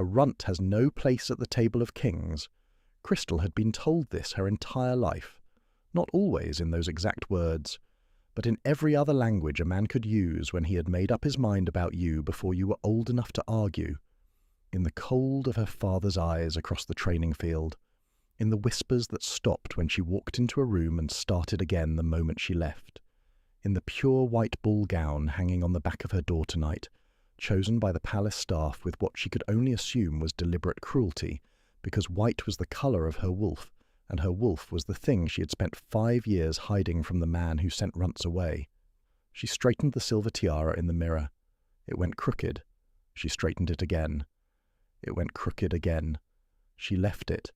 A runt has no place at the table of kings. Crystal had been told this her entire life, not always in those exact words, but in every other language a man could use when he had made up his mind about you before you were old enough to argue. In the cold of her father's eyes across the training field, in the whispers that stopped when she walked into a room and started again the moment she left, in the pure white ball gown hanging on the back of her door tonight, chosen by the palace staff with what she could only assume was deliberate cruelty, because white was the colour of her wolf, and her wolf was the thing she had spent 5 years hiding from the man who sent runts away. She straightened the silver tiara in the mirror. It went crooked. She straightened it again. It went crooked again. She left it,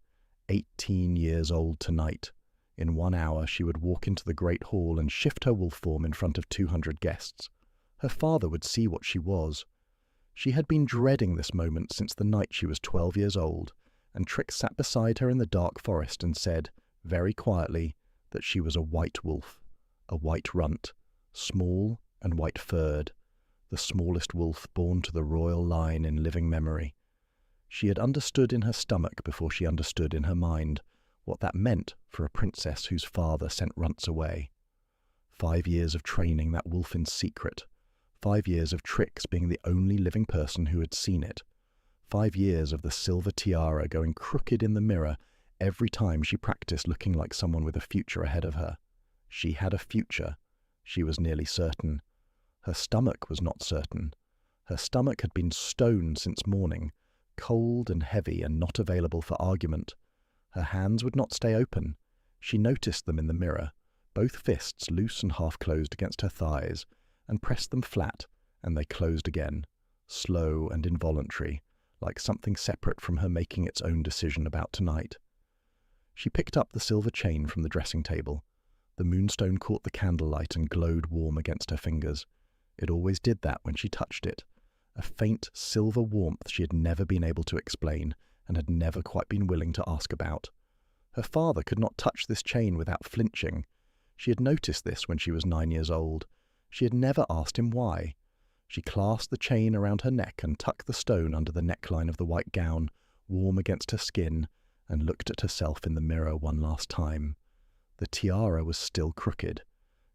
18 years old tonight. In 1 hour she would walk into the great hall and shift her wolf form in front of 200 guests. Her father would see what she was. She had been dreading this moment since the night she was 12 years old, and Trix sat beside her in the dark forest and said, very quietly, that she was a white wolf, a white runt, small and white-furred, the smallest wolf born to the royal line in living memory. She had understood in her stomach before she understood in her mind what that meant for a princess whose father sent runts away. 5 years of training that wolf in secret, 5 years of Trix being the only living person who had seen it, 5 years of the silver tiara going crooked in the mirror every time she practiced looking like someone with a future ahead of her. She had a future. She was nearly certain. Her stomach was not certain. Her stomach had been stone since morning, cold and heavy and not available for argument. Her hands would not stay open. She noticed them in the mirror, both fists loose and half-closed against her thighs, and pressed them flat, and they closed again, slow and involuntary, like something separate from her making its own decision about tonight. She picked up the silver chain from the dressing table. The moonstone caught the candlelight and glowed warm against her fingers. It always did that when she touched it. A faint silver warmth she had never been able to explain, and had never quite been willing to ask about. Her father could not touch this chain without flinching. She had noticed this when she was 9 years old. She had never asked him why. She clasped the chain around her neck and tucked the stone under the neckline of the white gown, warm against her skin, and looked at herself in the mirror one last time. The tiara was still crooked.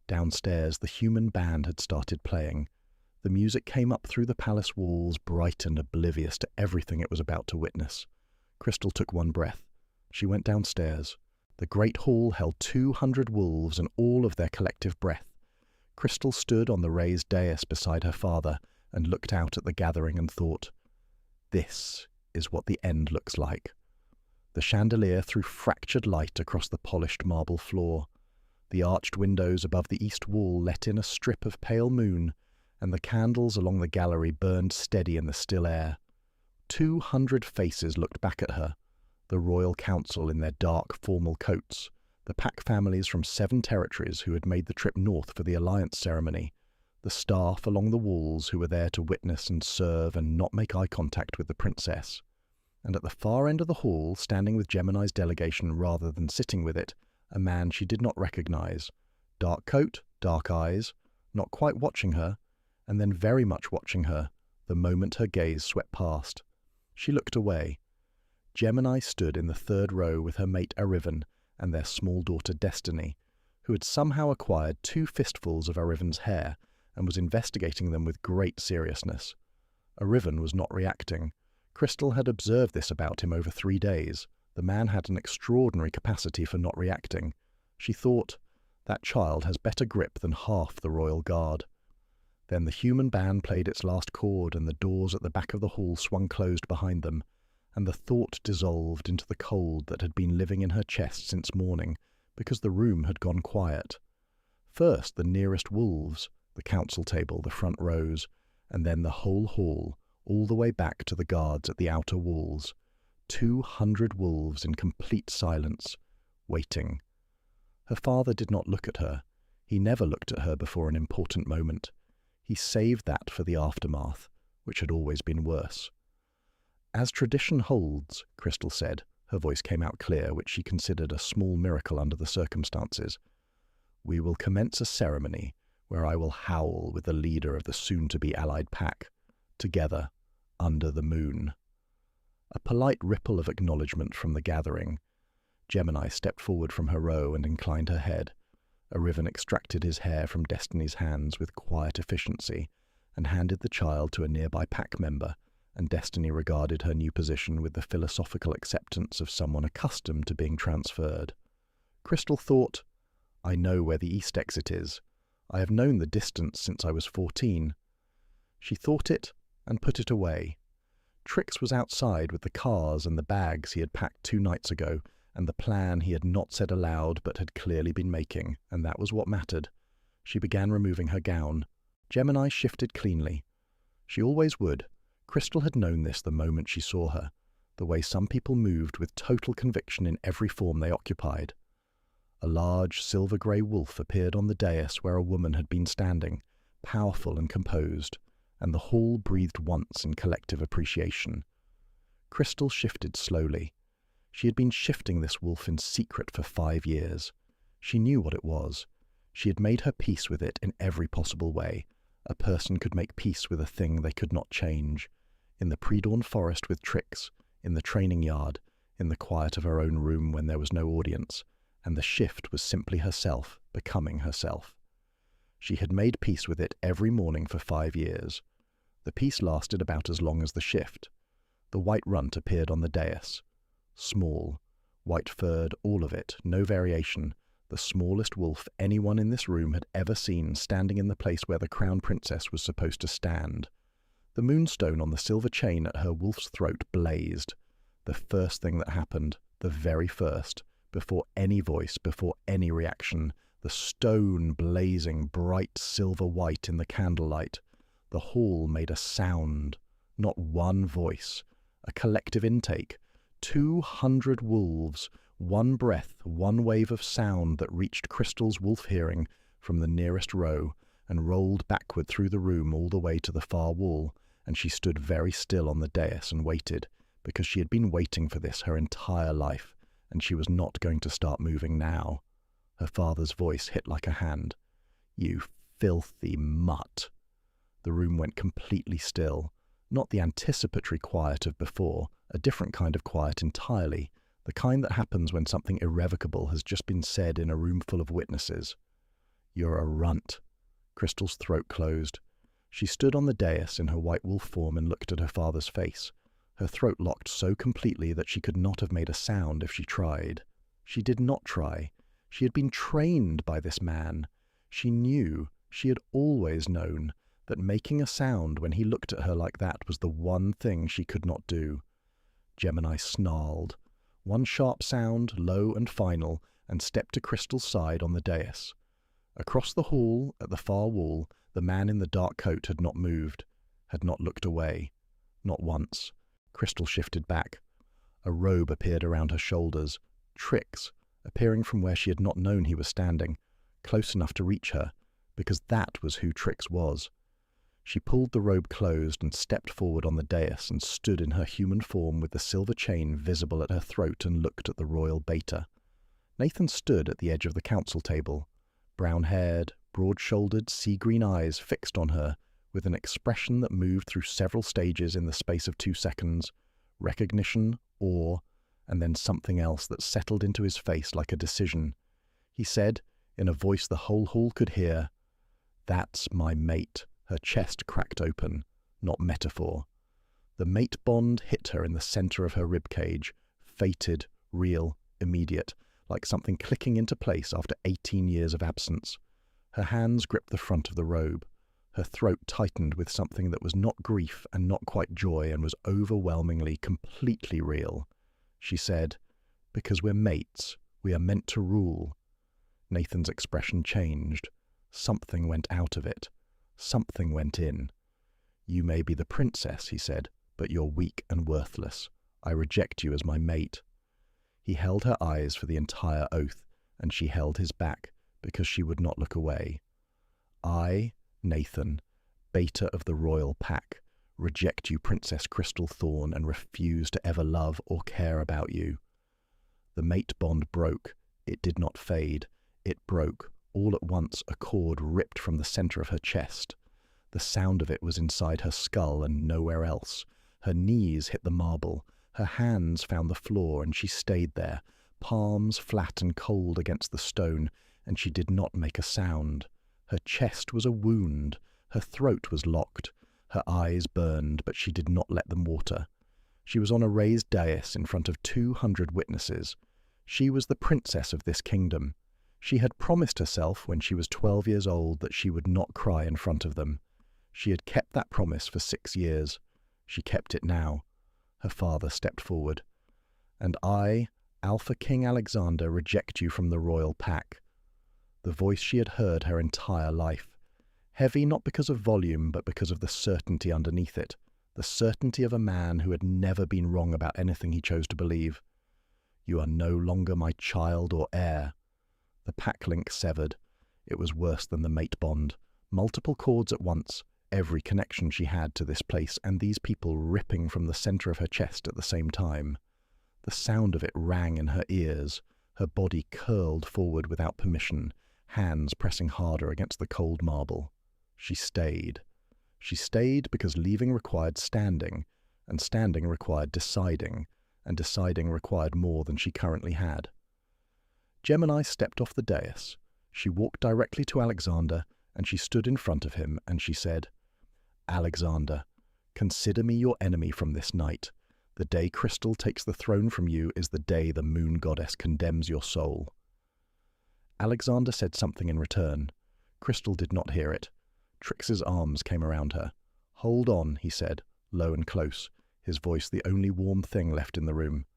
Downstairs, the human band had started playing. The music came up through the palace walls, bright and oblivious to everything it was about to witness. Crystal took one breath. She went downstairs. The great hall held 200 wolves and all of their collective breath. Crystal stood on the raised dais beside her father and looked out at the gathering and thought, "This is what the end looks like." The chandelier threw fractured light across the polished marble floor. The arched windows above the east wall let in a strip of pale moon, and the candles along the gallery burned steady in the still air. 200 faces looked back at her, the royal council in their dark, formal coats, the pack families from 7 territories who had made the trip north for the alliance ceremony, the staff along the walls who were there to witness and serve and not make eye contact with the princess. And at the far end of the hall, standing with Gemini's delegation rather than sitting with it, a man she did not recognize. Dark coat, dark eyes, not quite watching her, and then very much watching her, the moment her gaze swept past. She looked away. Gemini stood in the 3rd row with her mate Arivan and their small daughter Destiny, who had somehow acquired 2 fistfuls of Arivan's hair and was investigating them with great seriousness. Arivan was not reacting. Crystal had observed this about him over 3 days. The man had an extraordinary capacity for not reacting. She thought, that child has better grip than half the royal guard. Then the human band played its last chord and the doors at the back of the hall swung closed behind them, and the thought dissolved into the cold that had been living in her chest since morning, because the room had gone quiet. First the nearest wolves, the council table, the front rows, and then the whole hall, all the way back to the guards at the outer walls. 200 wolves in complete silence, waiting. Her father did not look at her. He never looked at her before an important moment. He saved that for the aftermath, which had always been worse. "As tradition holds," Crystal said, her voice came out clear, which she considered a small miracle under the circumstances, "we will commence a ceremony where I will howl with the leader of the soon-to-be allied pack, together, under the moon." polite ripple of acknowledgement from the gathering. Gemini stepped forward from her row and inclined her head. Arivan extracted his hair from Destiny's hands with quiet efficiency and handed the child to a nearby pack member, and Destiny regarded her new position with the philosophical acceptance of someone accustomed to being transferred. Crystal thought, "I know where the east exit is. I have known the distance since I was 14. She thought it and put it away. Trix was outside with the cars and the bags he had packed 2 nights ago, and the plan he had not said aloud but had clearly been making, and that was what mattered. She began removing her gown. Gemini shifted cleanly. She always would. Crystal had known this the moment she saw her, the way some people moved with total conviction in every form they occupied. A large silver-grey wolf appeared on the dais where a woman had been standing, powerful and composed, and the hall breathed once in collective appreciation. Crystal shifted slowly. She had been shifting this wolf in secret for 5 years. She knew what it was. She had made her peace with it in every possible way. A person could make peace with a thing they could not change. In the pre-dawn forest with Trix, in the training yard, in the quiet of her own room when there was no audience, and the shift was simply herself, becoming herself. She had made peace with it every morning for 5 years. The peace lasted about as long as the shift. The white runt appeared on the dais. Small, white-furred, all of it, no variation, the smallest wolf anyone in this room had ever seen standing in the place where the crown princess was supposed to stand. The moonstone on the silver chain at her wolf's throat blazed. The first thing that happened, the very first, before any voice, before any reaction, the stone blazing bright silver-white in the candlelight. The hall made a sound, not one voice, a collective intake. 200 wolves, one breath, one wave of sound that reached Crystal's wolf hearing from the nearest row and rolled backward through the room all the way to the far wall, and she stood very still on the dais and waited, because she had been waiting for this her entire life, and she was not going to start moving now. Her father's voice hit like a hand. "You filthy mutt." The room went completely still, not the anticipatory quiet of before, a different kind of quiet entirely, the kind that happens when something irrevocable has just been said in a room full of witnesses. "You're a runt." Crystal's throat closed. She stood on the dais in her white wolf form and looked at her father's face. Her throat locked so completely that she could not have made a sound if she tried. She did not try. She had been trained by this man. She knew, she had always known, that making a sound when he looked at her like that was the one thing she could not do. Gemini snarled. One sharp sound, low and final, and stepped to Crystal's side on the dais. Across the hall, at the far wall, the man in the dark coat had not moved, had not looked away. Not once. Crystal shifted back. A robe appeared around her shoulders. Trix, appearing from where she had not known he was standing, close enough to reach her, because that was who Trix was. She pulled the robe closed and stepped forward on the dais and stood in her human form with the silver chain visible at her throat and looked at the royal beta. Nathan stood at the edge of the council table, brown-haired, broad-shouldered, sea-green eyes fixed on her, with an expression that moved through several stages in the space of 2 seconds, recognition, awe, and then something else that settled into his face like a decision. He said, in a voice the whole hall could hear, "That's my mate." Her chest cracked open, not metaphor. The mate bond hit her in the center of her ribcage, fated, real, immediate, like something clicking into place after 18 years of absence. Her hands gripped the front of the robe. Her throat tightened with something that was not grief and not quite joy and was overwhelmingly, completely real. She said, "Because we're mates, we are meant to rule." Nathan's expression changed. Something went out of it. Something went in. "You may be the princess," he said, "but you're weak and worthless. I reject you as my mate." He held her eyes for the entire oath, and she held his back, because she would not look away. "I, Nathan, beta of the royal pack, reject you, Princess Crystal Thorn, and refuse to ever love or care about you." The mate bond broke. It did not fade. It broke. All at once a cord ripped from the center of her chest. The sound of it was inside her skull and nowhere else. Her knees hit the marble. Her hands found the floor and she stayed there, palms flat and cold against the stone, and she did not make a sound. Her chest was a wound, her throat was locked, her eyes burned, but she did not let them water. She was on a raised dais in front of 200 witnesses. She was the princess of this kingdom. She had promised herself when she was 12 years old that she would not cry in front of them. She had kept that promise for 6 years. She kept it now. Her father stepped forward. "And I, Alpha King Alexander, reject you from the royal pack." The voice she had heard her entire life. Heavy not because of volume, but because of the certainty underneath it. The certainty of a man who had never been wrong about anything he chose to believe. "You are no longer my child or heir." The pack link severed. It was worse than the mate bond. Multiple cords at once, every connection she had to this place and these people ripping from the centre of her chest at the same time. The sound of it rang in her ears. Her body curled forward without permission, hands pressing harder against the cold marble. She stayed. She stayed because leaving required standing, and standing required deciding, and deciding required more than she currently had. Gemini stepped off the dais. She walked directly to Alexander, and she stood in front of him, and she said, "Alexander, consider me your enemy from this night. The day Crystal takes the throne from you is the day the moon goddess condemns your soul." Alexander said something in return. Crystal did not hear it. Trix's arms came around her. "Hold on," he said, low and close, his voice the only warm thing left in the room.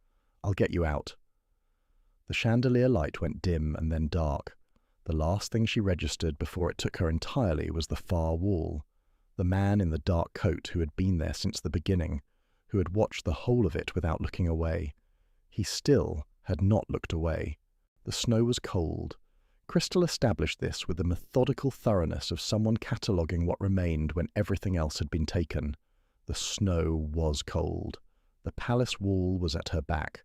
"I'll get you out." The chandelier light went dim and then dark. The last thing she registered before it took her entirely was the far wall. The man in the dark coat who had been there since the beginning, who had watched the whole of it without looking away. He still had not looked away. The snow was cold. Crystal established this with the methodical thoroughness of someone cataloguing what remained when everything else had been taken. The snow was cold. The palace wall was at her back.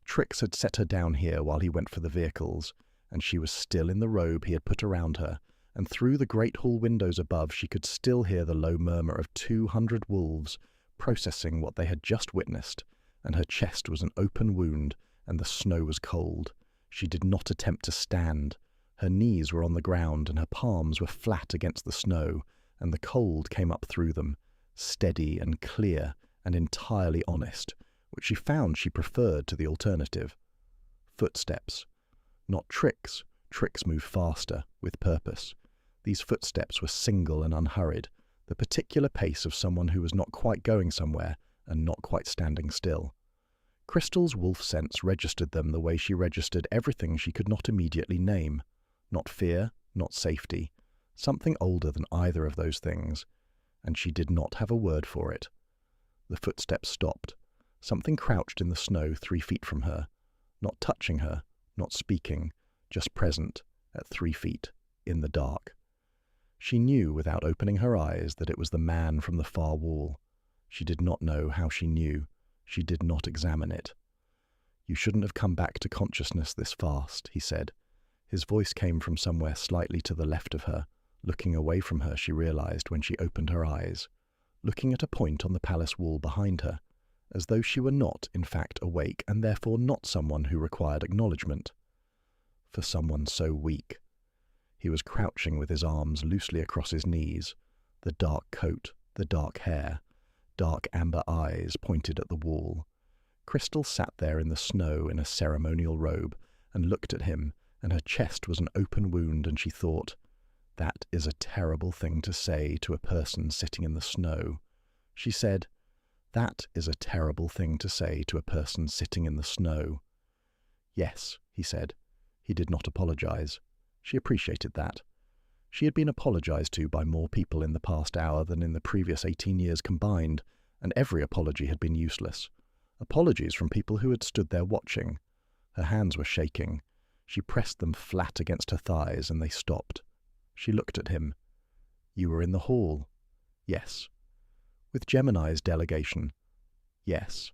Trix had set her down here while he went for the vehicles, and she was still in the robe he had put around her, and through the great hall windows above she could still hear the low murmur of 200 wolves processing what they had just witnessed, and her chest was an open wound, and the snow was cold. She did not attempt to stand. Her knees were on the ground, and her palms were flat against the snow, and the cold came up through them, steady and clear and entirely honest, which she found she preferred to the alternative. Footsteps. Not Trix. Trix moved faster, with purpose. These footsteps were single and unhurried, the particular pace of someone who was not quite going somewhere and not quite standing still. Crystal's wolf sense registered them the way she registered everything she could not immediately name. Not fear, not safety. Something older than either of those things. And she did not have a word for it. The footsteps stopped. Something crouched in the snow 3 feet from her. Not touching her, not speaking, just present, at 3 feet, in the dark. She knew without opening her eyes that it was the man from the far wall. She did not know how she knew. She did not examine it. "You shouldn't have come back to consciousness this fast," he said. His voice came from somewhere slightly to the left of her, looking away from her, she realized when she opened her eyes, looking at a point on the palace wall behind her, as though she were not, in fact, awake and therefore not someone who required acknowledgement. For someone so weak. He was crouching with his arms loosely across his knees, the dark coat, the dark hair, dark amber eyes pointed at the wall. Crystal sat there in the snow in a ceremonial robe and looked at him, and her chest was an open wound, and she thought, "That is a terrible thing to say to a person sitting in the snow." She said, "That is a terrible thing to say to a person sitting in the snow." "Yes," he said. He did not apologize. She appreciated that. She had been apologized to by more people in the past hour than in the previous 18 years combined, and every apology had been useless. Apologies from people who had stood there watching. Her hands were shaking. She pressed them flat against her thighs, and they stopped. She looked at him. "You were in the hall?" "Yes." "With Gemini's delegation?" "Yes."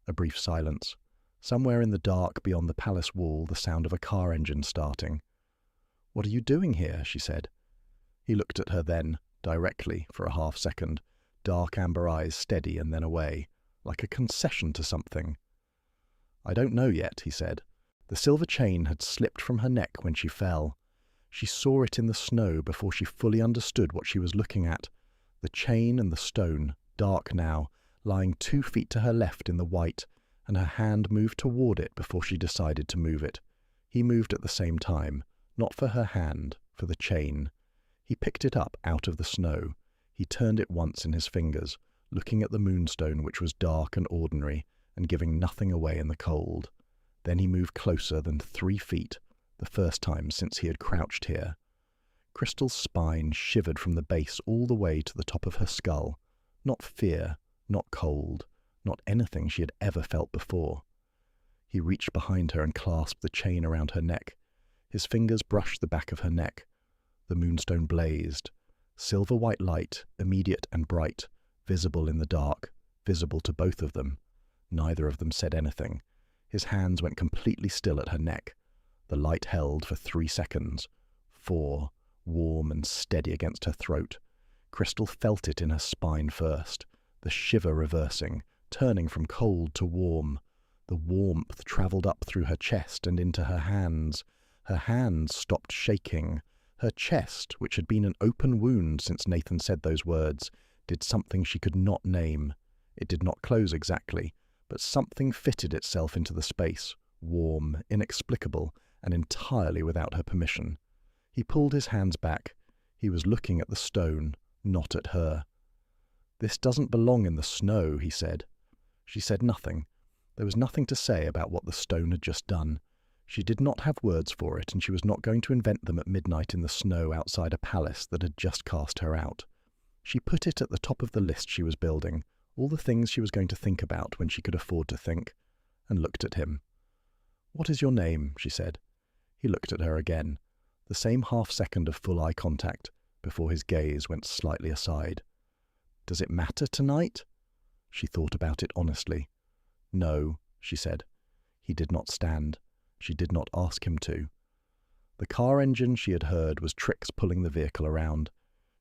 A brief silence. Somewhere in the dark beyond the palace wall, the sound of a car engine starting. "What are you doing here?" she said. He looked at her then, directly, for a half second, dark amber eyes steady and then away. like a concession to something. "I don't know yet," he said. The silver chain had slipped from her neck when she fell. She saw it in the snow before she fully understood what she was looking at. The chain and the stone, dark now, lying 2 feet to her left in the white, and her hand moved toward it before she decided to move it. He moved at the same time, not for her hand, for the chain. He picked it up out of the snow. He turned it once in his fingers, looking at the moonstone, which was dark and ordinary, and giving nothing away in the cold. Then he moved closer than 3 feet, the first time since he had crouched here. Crystal's spine shivered from the base all the way to the top of her skull. Not fear, not cold, not anything she had ever felt before. He reached behind her and clasped the chain around her neck. His fingers brushed the back of her neck. The moonstone blazed. Silver-white light, immediate and bright, visible in the dark, visible to both of them. Neither of them said anything. His hands went completely still at her neck. The light held for 3 seconds. 4, warm and steady against her throat. Crystal felt it in her spine first, the shiver reversing, turning from cold to warm. The warmth travelled up through her chest and into her hands. Her hands stopped shaking. Her chest, which had been an open wound since Nathan said those words, did something she could not name. It did not close exactly, but something fitted itself into the space, warm, inexplicable, and entirely without her permission. He pulled his hands back. He was looking at the stone, not at her. "This doesn't belong in the snow," he said. She said nothing. There was nothing to say about what the stone had just done. She did not have words for it, and she was not going to invent them at midnight in the snow outside a palace that had just cast her out. She put it at the top of the list she was building, all the things she was going to think about when she could afford to think, and looked at him. "What is your name?" she said. He looked at her again, the same half-second of full eye contact, before his gaze went slightly aside. "Does it matter tonight?" She thought about it honestly. "No," she said. He did not stand. She did not ask him to. The car engine she had heard was Trix pulling the vehicle around.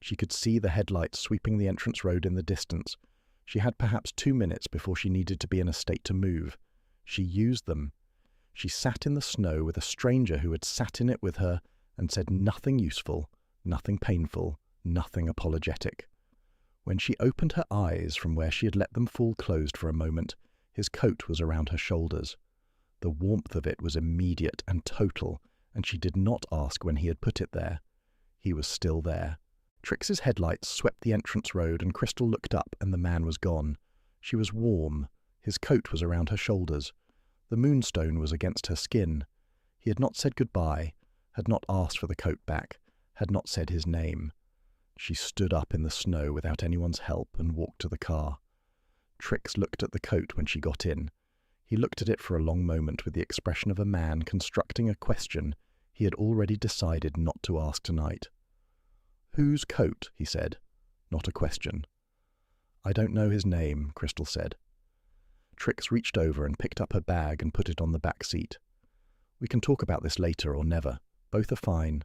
She could see the headlights sweeping the entrance road in the distance. She had perhaps 2 minutes before she needed to be in a state to move. She used them. She sat in the snow with a stranger who had sat in it with her and said nothing useful, nothing painful, nothing apologetic. When she opened her eyes from where she had let them fall closed for a moment, his coat was around her shoulders. The warmth of it was immediate and total, and she did not ask when he had put it there. He was still there. Trix's headlights swept the entrance road, and Crystal looked up, and the man was gone. She was warm. His coat was around her shoulders. The moonstone was against her skin. He had not said goodbye, had not asked for the coat back, had not said his name. She stood up in the snow without anyone's help and walked to the car. Trix looked at the coat when she got in. He looked at it for a long moment with the expression of a man constructing a question he had already decided not to ask tonight. "Whose coat?" he said, not a question. "I don't know his name," Crystal said. Trix reached over and picked up her bag and put it on the back seat. "We can talk about this later or never. Both are fine."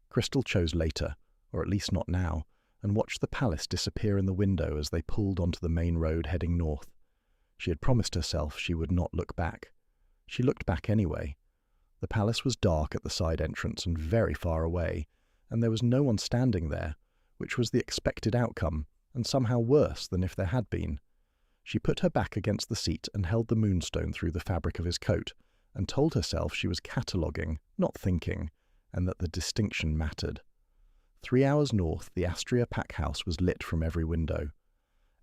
Crystal chose later, or at least not now, and watched the palace disappear in the window as they pulled onto the main road heading north. She had promised herself she would not look back. She looked back anyway. The palace was dark at the side entrance and very far away, and there was no one standing there, which was the expected outcome, and somehow worse than if there had been. She put her back against the seat and held the moonstone through the fabric of his coat, and told herself she was cataloguing, not thinking, and that the distinction mattered. 3 hours north, the Astria pack house was lit from every window.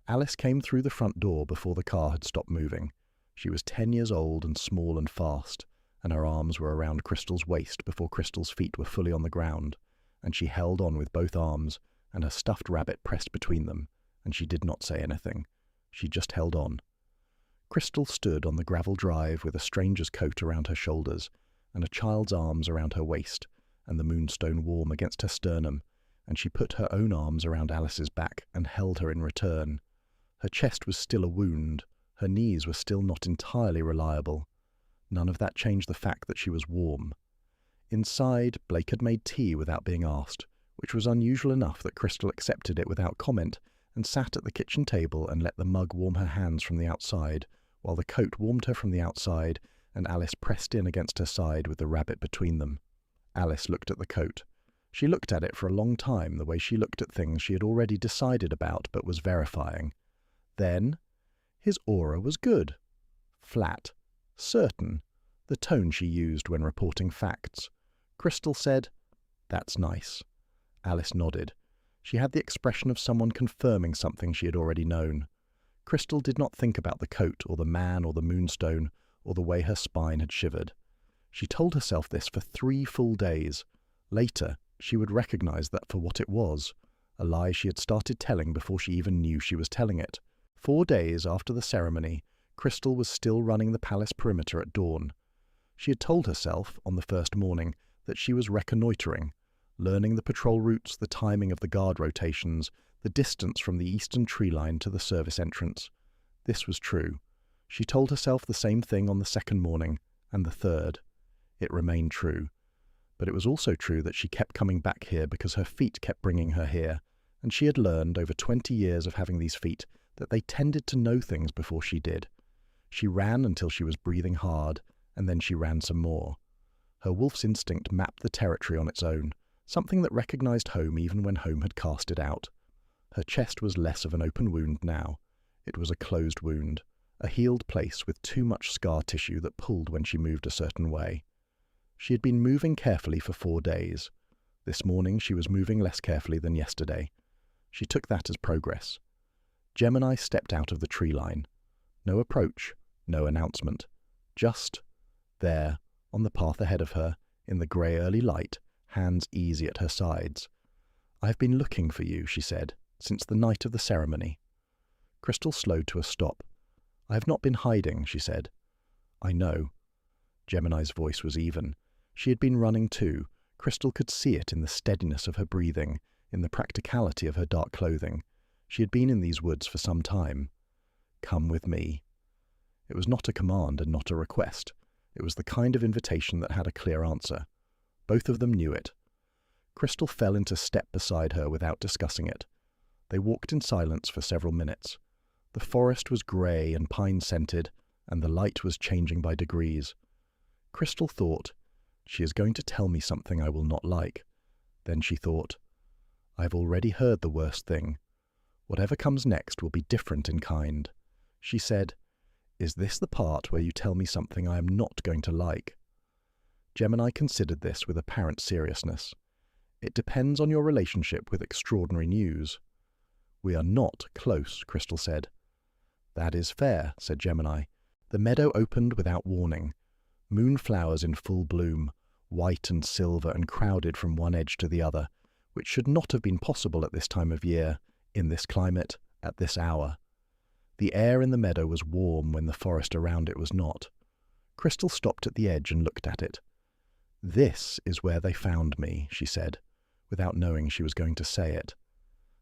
Alice came through the front door before the car had stopped moving. She was 10 years old and small and fast, and her arms were around Crystal's waist before Crystal's feet were fully on the ground, and she held on with both arms, and her stuffed rabbit pressed between them, and she did not say anything. She just held on. Crystal stood on the gravel drive with a stranger's coat around her shoulders, and a child's arms around her waist, and the moonstone warm against her sternum, and she put her own arms around Alice's back and held her in return. Her chest was still a wound. Her knees were still not entirely reliable. None of that changed the fact that she was warm. Inside, Blake had made tea without being asked, which was unusual enough that Crystal accepted it without comment and sat at the kitchen table and let the mug warm her hands from the outside, while the coat warmed her from the outside, and Alice pressed in against her side with the rabbit between them. Alice looked at the coat. She looked at it for a long time, the way she looked at things she had already decided about but was verifying. Then, his aura was good. Flat. Certain. The tone she used when reporting facts. Crystal said, "That's nice." Alice nodded. She had the expression of someone confirming something she had already known. Crystal did not think about the coat or the man or the moonstone or the way her spine had shivered. She told herself this for 3 full days. Later, she would recognize that for what it was, a lie she had started telling before she even knew she was telling it. 4 days after the ceremony, Crystal was still running the palace perimeter at dawn. She had told herself, on the first morning, that she was reconnoitering, learning the patrol routes, the timing of the guard rotations, the distance from the eastern tree line to the service entrance. This was true. She told herself the same thing on the second morning, and the third. It remained true. But it was also true that she kept coming back here because her feet kept bringing her here, and she had learned, over 20 years of having these feet, that they tended to know things before she did. She ran until she was breathing hard, and then she ran some more. Her wolf's instinct mapped the territory on its own, something that recognized home even when home had cast it out. Her chest was less of an open wound now. It was a closed wound, a healed place with too much scar tissue that pulled when she moved a certain way. She had been moving carefully for 4 days. This morning she was moving less carefully than yesterday. She took that as progress. Gemini stepped out of the tree line. No approach, no announcement. Just there, on the path ahead of her, in the grey early light, hands easy at her sides. "I have been looking for you," she said, "since the night of the ceremony." Crystal slowed to a stop. "I have not been hiding," she said. "I know." Gemini's voice was even. She had been running too. Crystal could see it in the steadiness of her breathing, in the practicality of her dark clothing. She had been in these woods for some time. "Come with me." It was not a command and not a request. It was the kind of invitation that had a clear answer. Both of them knew it. Crystal fell into step beside her without discussing it. They walked in silence for several minutes. The forest was grey and pine-scented, and the light was changing by degrees. Crystal thought, "She is going to tell me something I will not like." Then she thought, "I have already heard the worst thing. Whatever comes next will be different in kind." She said, "Is this the part where you tell me something I am not going to like?" Gemini considered this with apparent seriousness. "It depends on your relationship with extraordinary news." "We are not close," Crystal said. "That is fair," said Gemini. The meadow opened without warning. Moonflowers in full bloom, white and silver and crowded from one edge to the other, which should not have been possible at this time of year, in this climate, at this hour. The air in the meadow was warm when the forest around it was not. Crystal stopped at the edge and looked at it. "This is where they found me," she said, without knowing she was going to say it.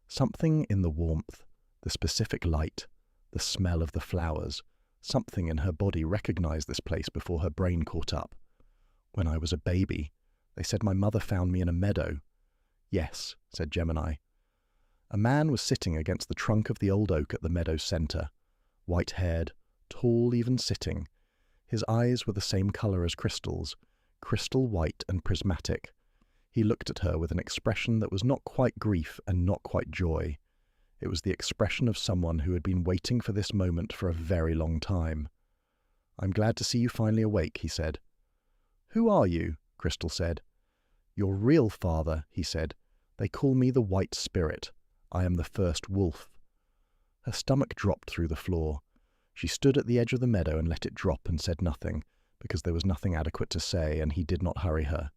Something in the warmth, the specific light, the smell of the flowers, something in her body recognized this place before her brain caught up. "When I was a baby, they said my mother found me in a meadow." "Yes," said Gemini. A man was sitting against the trunk of the old oak at the meadow's centre, white-haired, tall even sitting. His eyes were the same colour as Crystal's, crystal white and prismatic. He looked at her with an expression that was not quite grief and not quite joy. It was the expression of someone who had been waiting for this moment for a very long time. "I'm glad to see you finally awake," he said. "Who are you?" Crystal said. "Your real father," he said. "They call me the White Spirit. I am the first wolf." Her stomach dropped through the floor. She stood at the edge of the meadow and let it drop and said nothing, because there was nothing adequate to say, and he did not hurry her.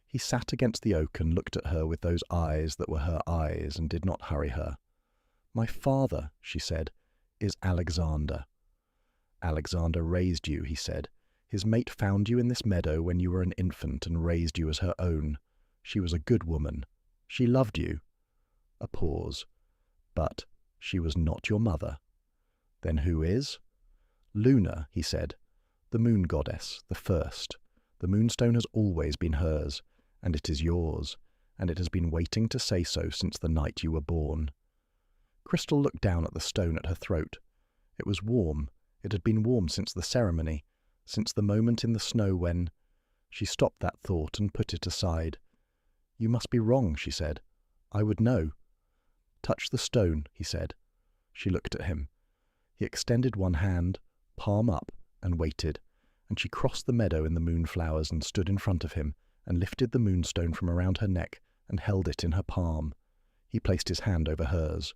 He sat against the oak and looked at her with those eyes that were her eyes and did not hurry her. "My father," she said, "is Alexander." "Alexander raised you," he said. "His mate found you in this meadow when you were an infant and raised you as her own. She was a good woman. She loved you." A pause. "But she was not your mother." "Then who is?" "Luna," he said. "The moon goddess, the first. The moonstone has always been hers, and it is yours, and it has been waiting to say so since the night you were born." Crystal looked down at the stone at her throat. It was warm. It had been warm since the ceremony, since the moment in the snow when... She stopped that thought and put it aside. "You must be wrong," she said. "I would know." "Touch the stone," he said. She looked at him. He extended one hand, palm up, and waited, and she crossed the meadow in the moonflowers and stood in front of him and lifted the moonstone from around her neck and held it in her palm. He placed his hand over hers.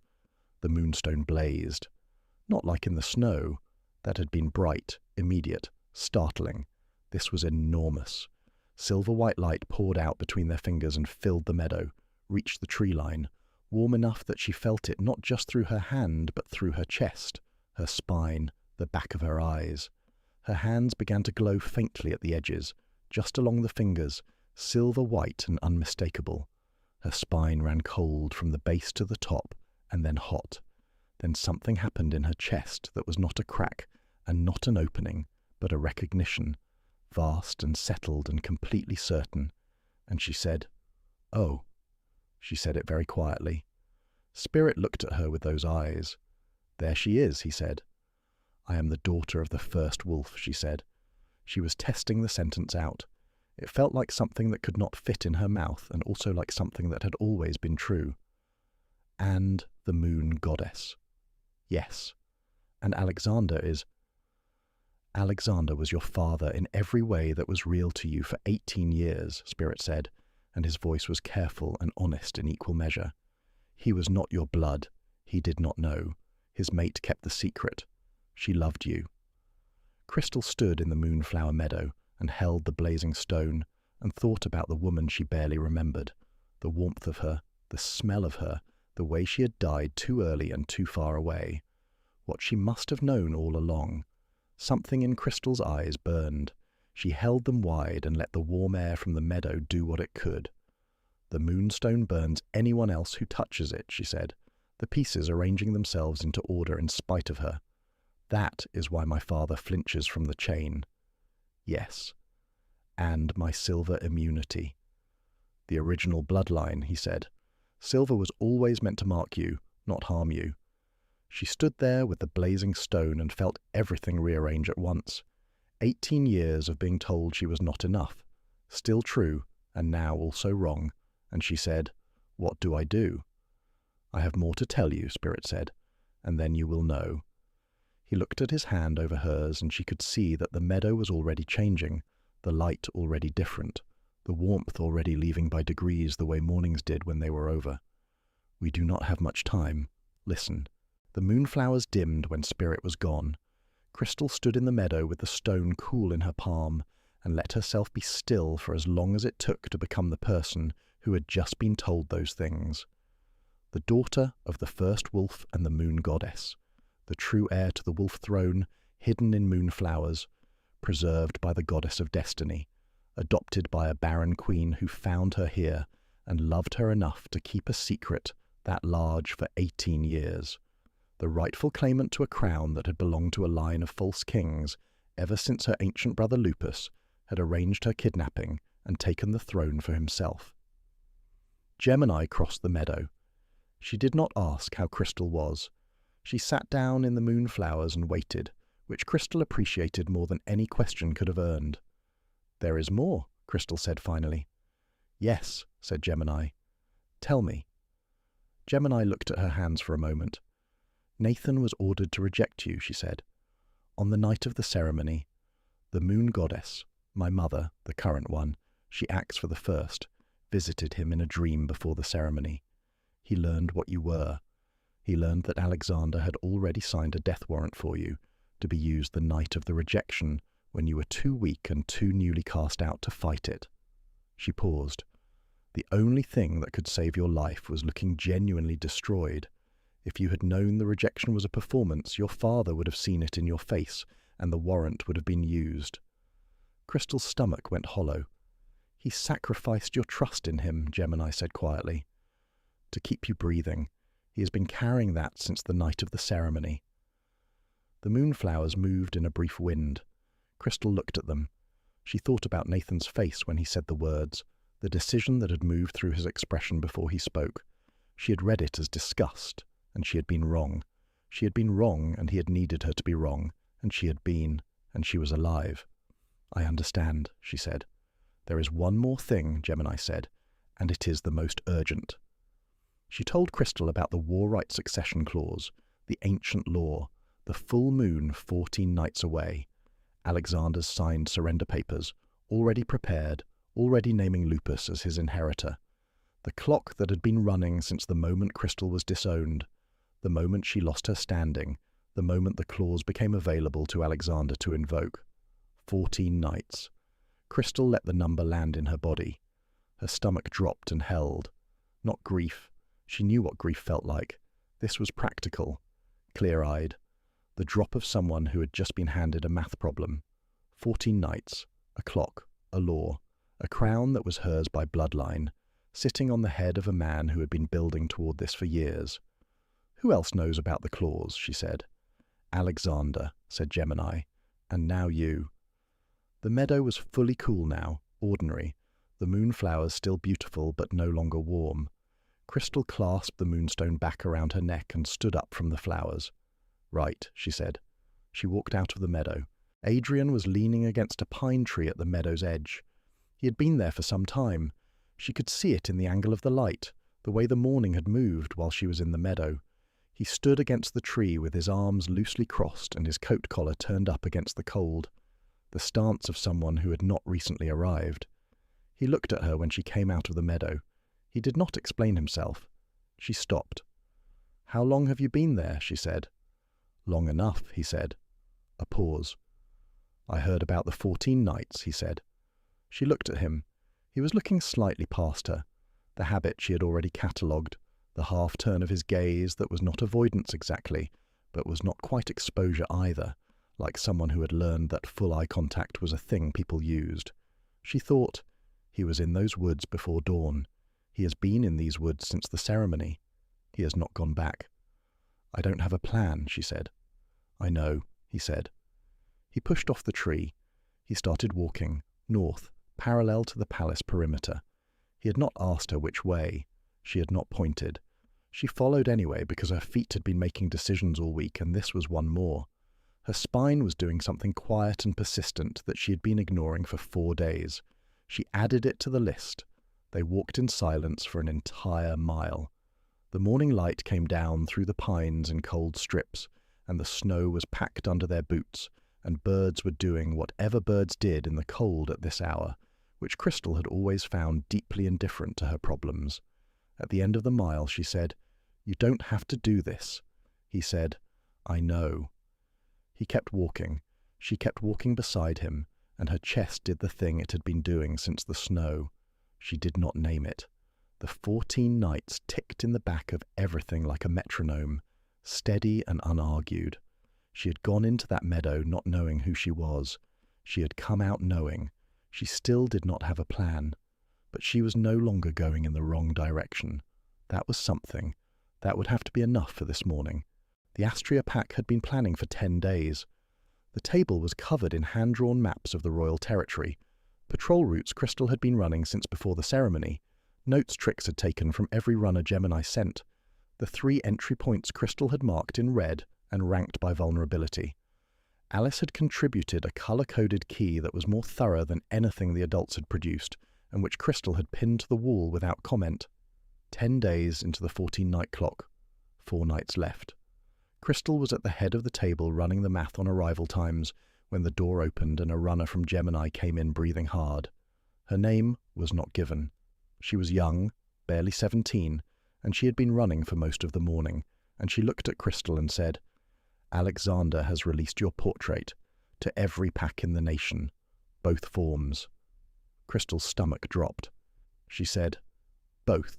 The moonstone blazed. Not like in the snow. That had been bright, immediate, startling. This was enormous. Silver-white light poured out between their fingers and filled the meadow, reached the tree line, warm enough that she felt it not just through her hand but through her chest, her spine, the back of her eyes. Her hands began to glow faintly at the edges, just along the fingers, silver-white and unmistakable. Her spine ran cold from the base to the top, and then hot. Then something happened in her chest that was not a crack and not an opening, but a recognition, vast and settled and completely certain. And she said, "Oh." She said it very quietly. Spirit looked at her with those eyes. "There she is," he said. "I am the daughter of the first wolf," she said. She was testing the sentence out. It felt like something that could not fit in her mouth, and also like something that had always been true. "And the moon goddess." "Yes." "And Alexander is—" "Alexander was your father in every way that was real to you for 18 years, Spirit said, and his voice was careful and honest in equal measure. "He was not your blood. He did not know. His mate kept the secret. She loved you." Crystal stood in the moonflower meadow and held the blazing stone and thought about the woman she barely remembered, the warmth of her, the smell of her, the way she had died too early and too far away. What she must have known all along. Something in Crystal's eyes burned. She held them wide and let the warm air from the meadow do what it could. "The moonstone burns anyone else who touches it," she said, the pieces arranging themselves into order in spite of her. "That is why my father flinches from the chain." "Yes. And my silver immunity." "The original bloodline," he said. "Silver was always meant to mark you, not harm you." She stood there with the blazing stone and felt everything rearrange at once. 18 years of being told she was not enough. Still true, and now also wrong. And she said, "What do I do?" "I have more to tell you," Spirit said, "and then you will know." He looked at his hand over hers, and she could see that the meadow was already changing, the light already different, the warmth already leaving by degrees the way mornings did when they were over. "We do not have much time. Listen." The moonflowers dimmed when Spirit was gone. Crystal stood in the meadow with the stone cool in her palm and let herself be still for as long as it took to become the person who had just been told those things. The daughter of the first wolf and the moon goddess, the true heir to the wolf throne, hidden in moonflowers, preserved by the goddess of destiny, adopted by a barren queen who found her here and loved her enough to keep a secret that large for 18 years. The rightful claimant to a crown that had belonged to a line of false kings ever since her ancient brother Lupus had arranged her kidnapping and taken the throne for himself. Gemini crossed the meadow. She did not ask how Crystal was. She sat down in the moonflowers and waited, which Crystal appreciated more than any question could have earned. "There is more," Crystal said finally. "Yes," said Gemini. "Tell me." Gemini looked at her hands for a moment. "Nathan was ordered to reject you," she said. "On the night of the ceremony, the moon goddess, my mother, the current one, she acts for the first, visited him in a dream before the ceremony. He learned what you were. He learned that Alexander had already signed a death warrant for you, to be used the night of the rejection when you were too weak and too newly cast out to fight it." She paused. "The only thing that could save your life was looking genuinely destroyed. If you had known the rejection was a performance, your father would have seen it in your face, and the warrant would have been used." Crystal's stomach went hollow. "He sacrificed your trust in him," Gemini said quietly. "To keep you breathing. He has been carrying that since the night of the ceremony." The moonflowers moved in a brief wind. Crystal looked at them. She thought about Nathan's face when he said the words, the decision that had moved through his expression before he spoke. She had read it as disgust, and she had been wrong. She had been wrong, and he had needed her to be wrong, and she had been, and she was alive. "I understand," she said. "There is one more thing," Gemini said, "and it is the most urgent." She told Crystal about the war right succession clause, the ancient law, the full moon 14 nights away, Alexander's signed surrender papers, already prepared, already naming Lupus as his inheritor, the clock that had been running since the moment Crystal was disowned, the moment she lost her standing, the moment the clause became available to Alexander to invoke. 14 nights. Crystal let the number land in her body. Her stomach dropped and held. Not grief. She knew what grief felt like. This was practical, clear-eyed. The drop of someone who had just been handed a math problem. 14 nights, a clock, a law, a crown that was hers by bloodline, sitting on the head of a man who had been building toward this for years. "Who else knows about the clause?" she said. "Alexander," said Gemini, "and now you." The meadow was fully cool now, ordinary, the moonflowers still beautiful but no longer warm. Crystal clasped the moonstone back around her neck and stood up from the flowers. "Right," she said. She walked out of the meadow. Adrian was leaning against a pine tree at the meadow's edge. He had been there for some time. She could see it in the angle of the light, the way the morning had moved while she was in the meadow. He stood against the tree with his arms loosely crossed and his coat collar turned up against the cold, the stance of someone who had not recently arrived. He looked at her when she came out of the meadow. He did not explain himself. She stopped. "How long have you been there?" she said. "Long enough," he said. A pause. "I heard about the 14 nights," he said. She looked at him. He was looking slightly past her. The habit she had already catalogued, the half-turn of his gaze that was not avoidance exactly, but was not quite exposure either, like someone who had learned that full eye contact was a thing people used. She thought, he was in those woods before dawn. He has been in these woods since the ceremony. He has not gone back. "I don't have a plan," she said. "I know," he said. He pushed off the tree. He started walking, north, parallel to the palace perimeter. He had not asked her which way. She had not pointed. She followed anyway because her feet had been making decisions all week, and this was one more. Her spine was doing something quiet and persistent that she had been ignoring for 4 days. She added it to the list. They walked in silence for an entire mile. The morning light came down through the pines in cold strips, and the snow was packed under their boots, and birds were doing whatever birds did in the cold at this hour, which Crystal had always found deeply indifferent to her problems. At the end of the mile, she said, "You don't have to do this." He said, "I know." He kept walking. She kept walking beside him, and her chest did the thing it had been doing since the snow. She did not name it. The 14 nights ticked in the back of everything like a metronome, steady and unargued. She had gone into that meadow not knowing who she was. She had come out knowing. She still did not have a plan. But she was no longer going in the wrong direction. That was something. That would have to be enough for this morning. The Astria pack had been planning for 10 days. The table was covered in hand-drawn maps of the royal territory. Patrol routes Crystal had been running since before the ceremony. Notes Trix had taken from every runner Gemini sent. The 3 entry points Crystal had marked in red and ranked by vulnerability. Alice had contributed a colour-coded key that was more thorough than anything the adults had produced, and which Crystal had pinned to the wall without comment. 10 days into the 14-night clock. 4 nights left. Crystal was at the head of the table running the math on arrival times when the door opened and a runner from Gemini came in breathing hard. Her name was not given. She was young, barely 17, and she had been running for most of the morning, and she looked at Crystal and said, "Alexander has released your portrait to every pack in the nation, both forms." Crystal's stomach dropped. She said, "Both."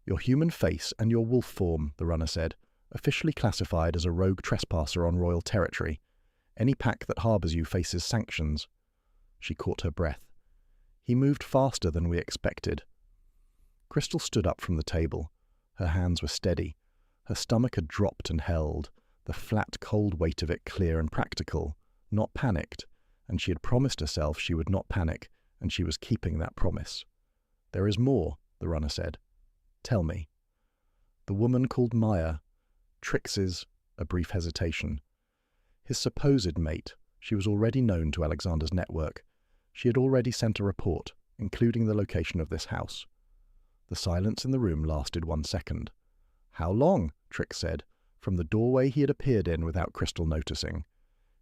"Your human face and your wolf form," the runner said, "officially classified as a rogue trespasser on royal territory. Any pack that harbours you faces sanctions." She caught her breath. "He moved faster than we expected." Crystal stood up from the table. Her hands were steady. Her stomach had dropped and held, the flat, cold weight of it clear and practical, not panicked, and she had promised herself she would not panic, and she was keeping that promise. "There is more," the runner said. "Tell me." "The woman called Maya," Trix's, a brief hesitation. His supposed mate. She was already known to Alexander's network. She had already sent a report, including the location of this house. The silence in the room lasted 1 second. "How long?" Trix said, from the doorway he had appeared in without Crystal noticing.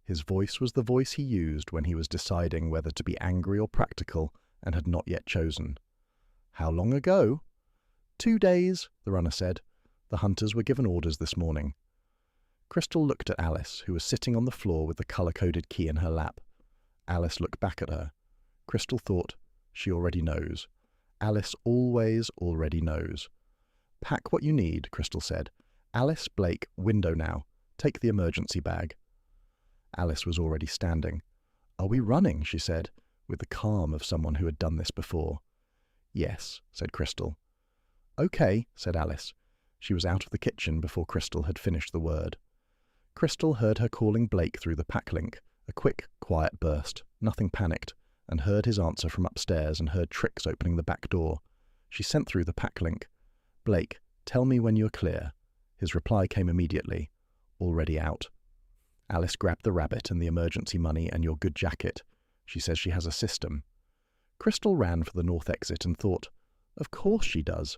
His voice was the voice he used when he was deciding whether to be angry or practical and had not yet chosen. "How long ago?" 2 days, the runner said. The hunters were given orders this morning. Crystal looked at Alice, who was sitting on the floor with the colour-coded key in her lap. Alice looked back at her. Crystal thought, she already knows. Alice always already knows. "Pack what you need," Crystal said. "Alice, Blake, window now. Take the emergency bag." Alice was already standing. "Are we running?" she said, with the calm of someone who had done this before. "Yes," said Crystal. "Okay," said Alice. She was out of the kitchen before Crystal had finished the word. Crystal heard her calling Blake through the pack link, a quick, quiet burst, nothing panicked, and heard his answer from upstairs and heard Trix opening the back door. She sent through the pack link. "Blake, tell me when you're clear." His reply came immediately. "Already out." Alice grabbed the rabbit and the emergency money and your good jacket. She says she has a system. Crystal ran for the north exit and thought, of course she does.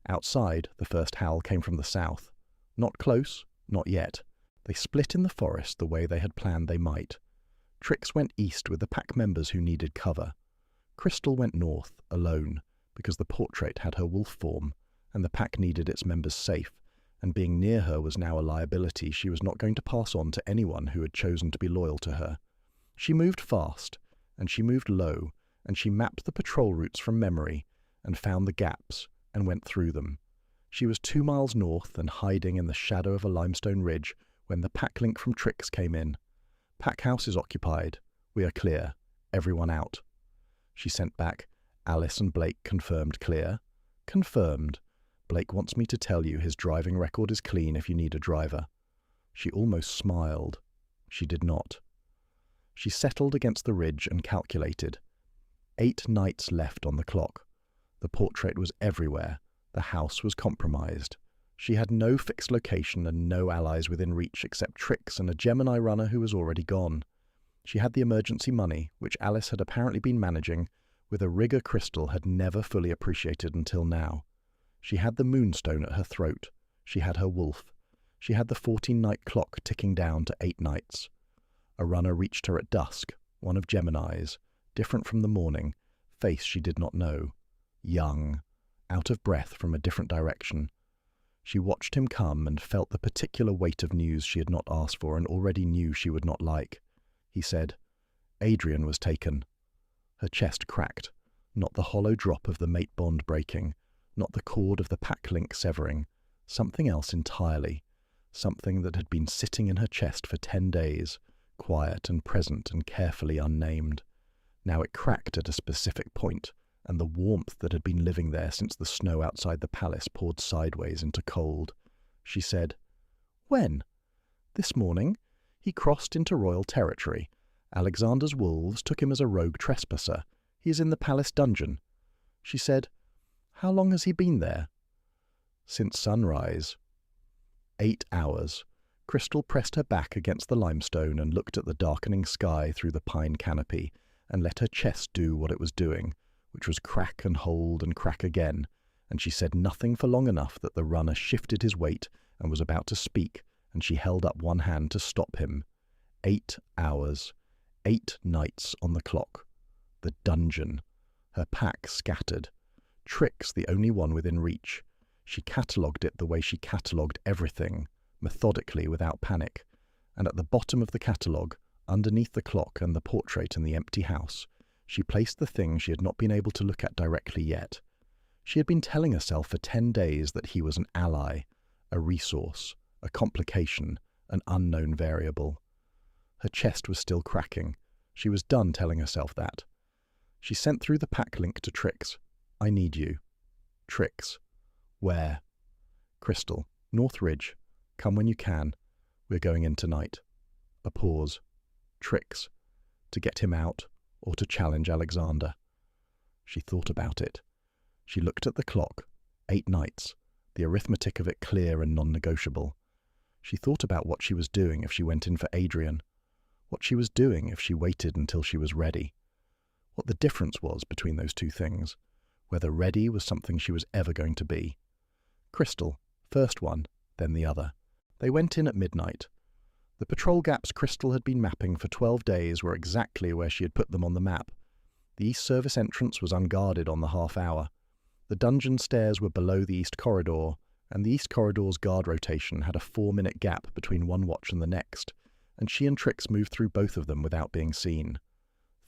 Outside, the first howl came from the south. Not close, not yet. They split in the forest the way they had planned they might. Trix went east with the pack members who needed cover. Crystal went north, alone, because the portrait had her wolf form, and the pack needed its members safe, and being near her was now a liability she was not going to pass on to anyone who had chosen to be loyal to her. She moved fast, and she moved low, and she mapped the patrol routes from memory, and found the gaps, and went through them. She was 2 miles north and hiding in the shadow of a limestone ridge when the pack link from Trix came in. "Pack house is occupied. We are clear. Everyone out." She sent back, "Alice and Blake confirmed clear." "Confirmed. Blake wants me to tell you his driving record is clean if you need a driver." She almost smiled. She did not. She settled against the ridge and calculated. 8 nights left on the clock. The portrait was everywhere. The house was compromised. She had no fixed location and no allies within reach except Trix and a Gemini runner who was already gone. She had the emergency money, which Alice had apparently been managing, with a rigor Crystal had never fully appreciated until now. She had the moonstone at her throat. She had her wolf. She had the 14-night clock ticking down to 8 nights. A runner reached her at dusk, one of Gemini's, different from the morning, face she did not know. Young, out of breath from a different direction. She watched him come and felt the particular weight of news she had not asked for and already knew she would not like. He said, "Adrian was taken." Her chest cracked, not the hollow drop of the mate bond breaking, not the cord of the pack link severing, something else entirely, something that had been sitting in her chest for 10 days, quiet and present and carefully unnamed. Now it cracked at a specific point, and the warmth that had been living there since the snow outside the palace poured sideways into cold. She said, "When?" "This morning. He crossed into royal territory. Alexander's wolves took him as a rogue trespasser. He is in the palace dungeon." She said, "How long has he been there?" "Since sunrise." 8 hours. Crystal pressed her back against the limestone and looked at the darkening sky through the pine canopy and let her chest do what it was doing, which was crack and hold and crack again, and she said nothing for long enough that the runner shifted his weight and was about to speak, and she held up one hand to stop him. 8 hours. 8 nights on the clock. The dungeon. Her pack scattered. Trix the only one within reach. She catalogued it the way she catalogued everything, methodically without panic, and at the bottom of the catalogue, underneath the clock and the portrait in the empty house, she placed the thing she had not been able to look at directly yet. She had been telling herself for 10 days that he was an ally, a resource, a complication, an unknown variable. Her chest was still cracking. She was done telling herself that. She sent through the pack link to Trix. "I need you." Trix. "Where?" "Crystal. North Ridge. Come when you can. We're going in tonight." A pause. Trix. "To get him out, or to challenge Alexander?" She thought about it. She looked at the clock. 8 nights. The arithmetic of it clear and non-negotiable. She thought about what she was doing if she went in for Adrian, what she was doing if she waited until she was ready, what the difference was between those two things, whether ready was something she was ever going to be. Crystal, first one, then the other. They went in at midnight. The patrol gaps Crystal had been mapping for 12 days were exactly where she had put them on the map. The east service entrance was unguarded on the half-hour. The dungeon stairs were below the east corridor, and the east corridor's guard rotation had a 4-minute gap between one watch and the next, and she and Trix moved through both of them without being seen.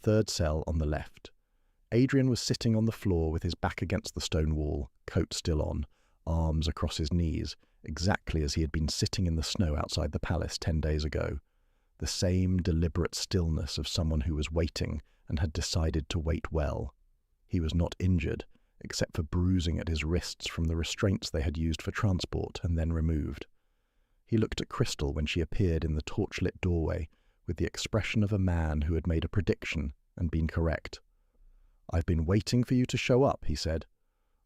Third cell on the left. Adrian was sitting on the floor with his back against the stone wall, coat still on, arms across his knees, exactly as he had been sitting in the snow outside the palace 10 days ago. The same deliberate stillness of someone who was waiting and had decided to wait well. He was not injured, except for bruising at his wrists from the restraints they had used for transport and then removed. He looked at Crystal when she appeared in the torchlit doorway with the expression of a man who had made a prediction and been correct. "I've been waiting for you to show up," he said.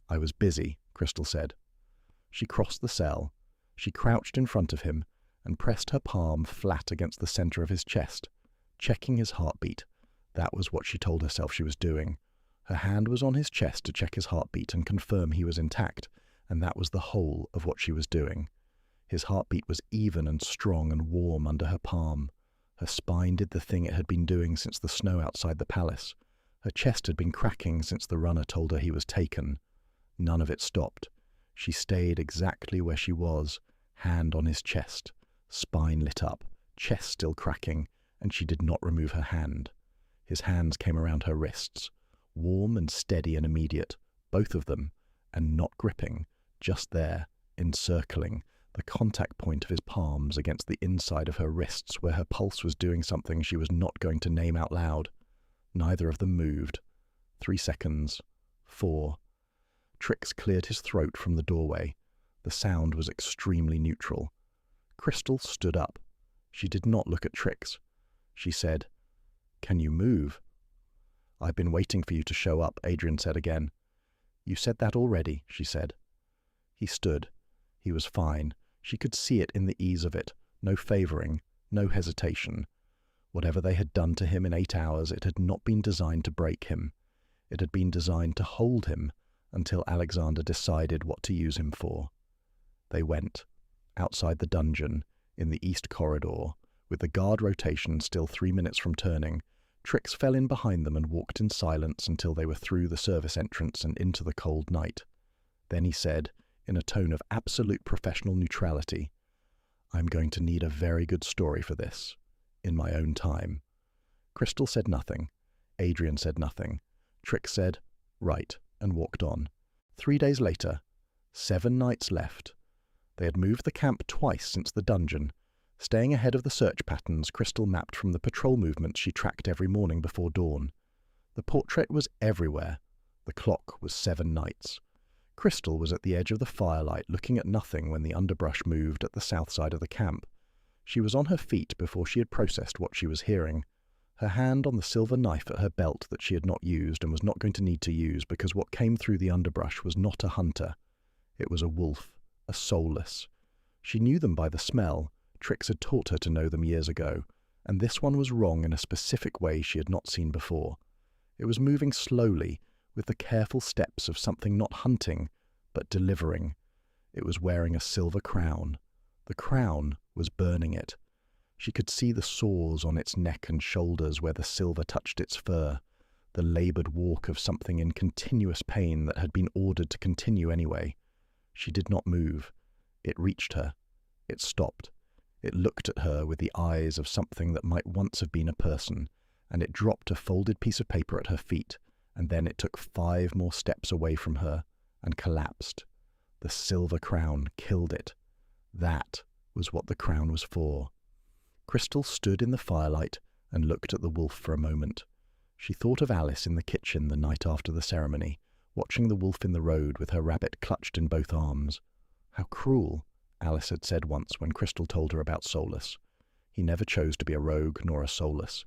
"I was busy," Crystal said. She crossed the cell. She crouched in front of him and pressed her palm flat against the center of his chest, checking his heartbeat. That was what she told herself she was doing. Her hand was on his chest to check his heartbeat and confirm he was intact, and that was the whole of what she was doing. His heartbeat was even and strong and warm under her palm. Her spine did the thing it had been doing since the snow outside the palace. Her chest had been cracking since the runner told her he was taken. None of it stopped. She stayed exactly where she was, hand on his chest, spine lit up, chest still cracking, and she did not remove her hand. His hands came around her wrists, warm and steady and immediate, both of them, and not gripping, just there, encircling, the contact point of his palms against the inside of her wrists where her pulse was doing something she was not going to name out loud. Neither of them moved. 3 seconds. 4. Trix cleared his throat from the doorway. The sound was extremely neutral. Crystal stood up. She did not look at Trix. She said, "Can you move?" "I've been waiting for you to show up," Adrian said again. "You said that already," she said. He stood. He was fine. She could see it in the ease of it. No favoring, no hesitation. Whatever they had done to him in 8 hours, it had not been designed to break him. It had been designed to hold him until Alexander decided what to use him for. They went, outside the dungeon, in the east corridor, with the guard rotation still 3 minutes from turning. Trix fell in behind them and walked in silence until they were through the service entrance and into the cold night. Then he said, in a tone of absolute professional neutrality, "I'm going to need a very good story for this, in my own time." Crystal said nothing. Adrian said nothing. Trix said, "Right," and walked on. 3 days later, 7 nights left. They had moved the camp twice since the dungeon. Staying ahead of the search patterns Crystal mapped from the patrol movements she tracked every morning before dawn. The portrait was everywhere. The clock was 7 nights. Crystal was at the edge of the firelight looking at nothing when the underbrush moved at the south side of the camp. She was on her feet before she had processed what she was hearing. Her hand on the silver knife at her belt that she had not used and was not going to need to use because what came through the underbrush was not a hunter. It was a wolf, a soulless. She knew them by the smell. Trix had taught her to know them years ago, and this one was wrong in a specific way she had not seen before. It was moving slowly, with the careful steps of something not hunting, but delivering. It was wearing a silver crown. The crown was burning it. She could see the sores on its neck and shoulders where the silver touched its fur, the laboured walk of something in continuous pain that had been ordered to continue anyway. She did not move. It reached her. It stopped. It looked at her with the eyes of something that might once have been a person, and it dropped a folded piece of paper at her feet, and then it took 5 more steps away from her and collapsed. The silver crown killed it. That was what the crown was for. Crystal stood in the firelight and looked at the wolf for a moment. She thought of Alice in the kitchen the night after the ceremony, watching the wolf in the road with her rabbit clutched in both arms. How cruel, Alice had said once when Crystal told her about Solus. He never chose to be a rogue nor a soulless.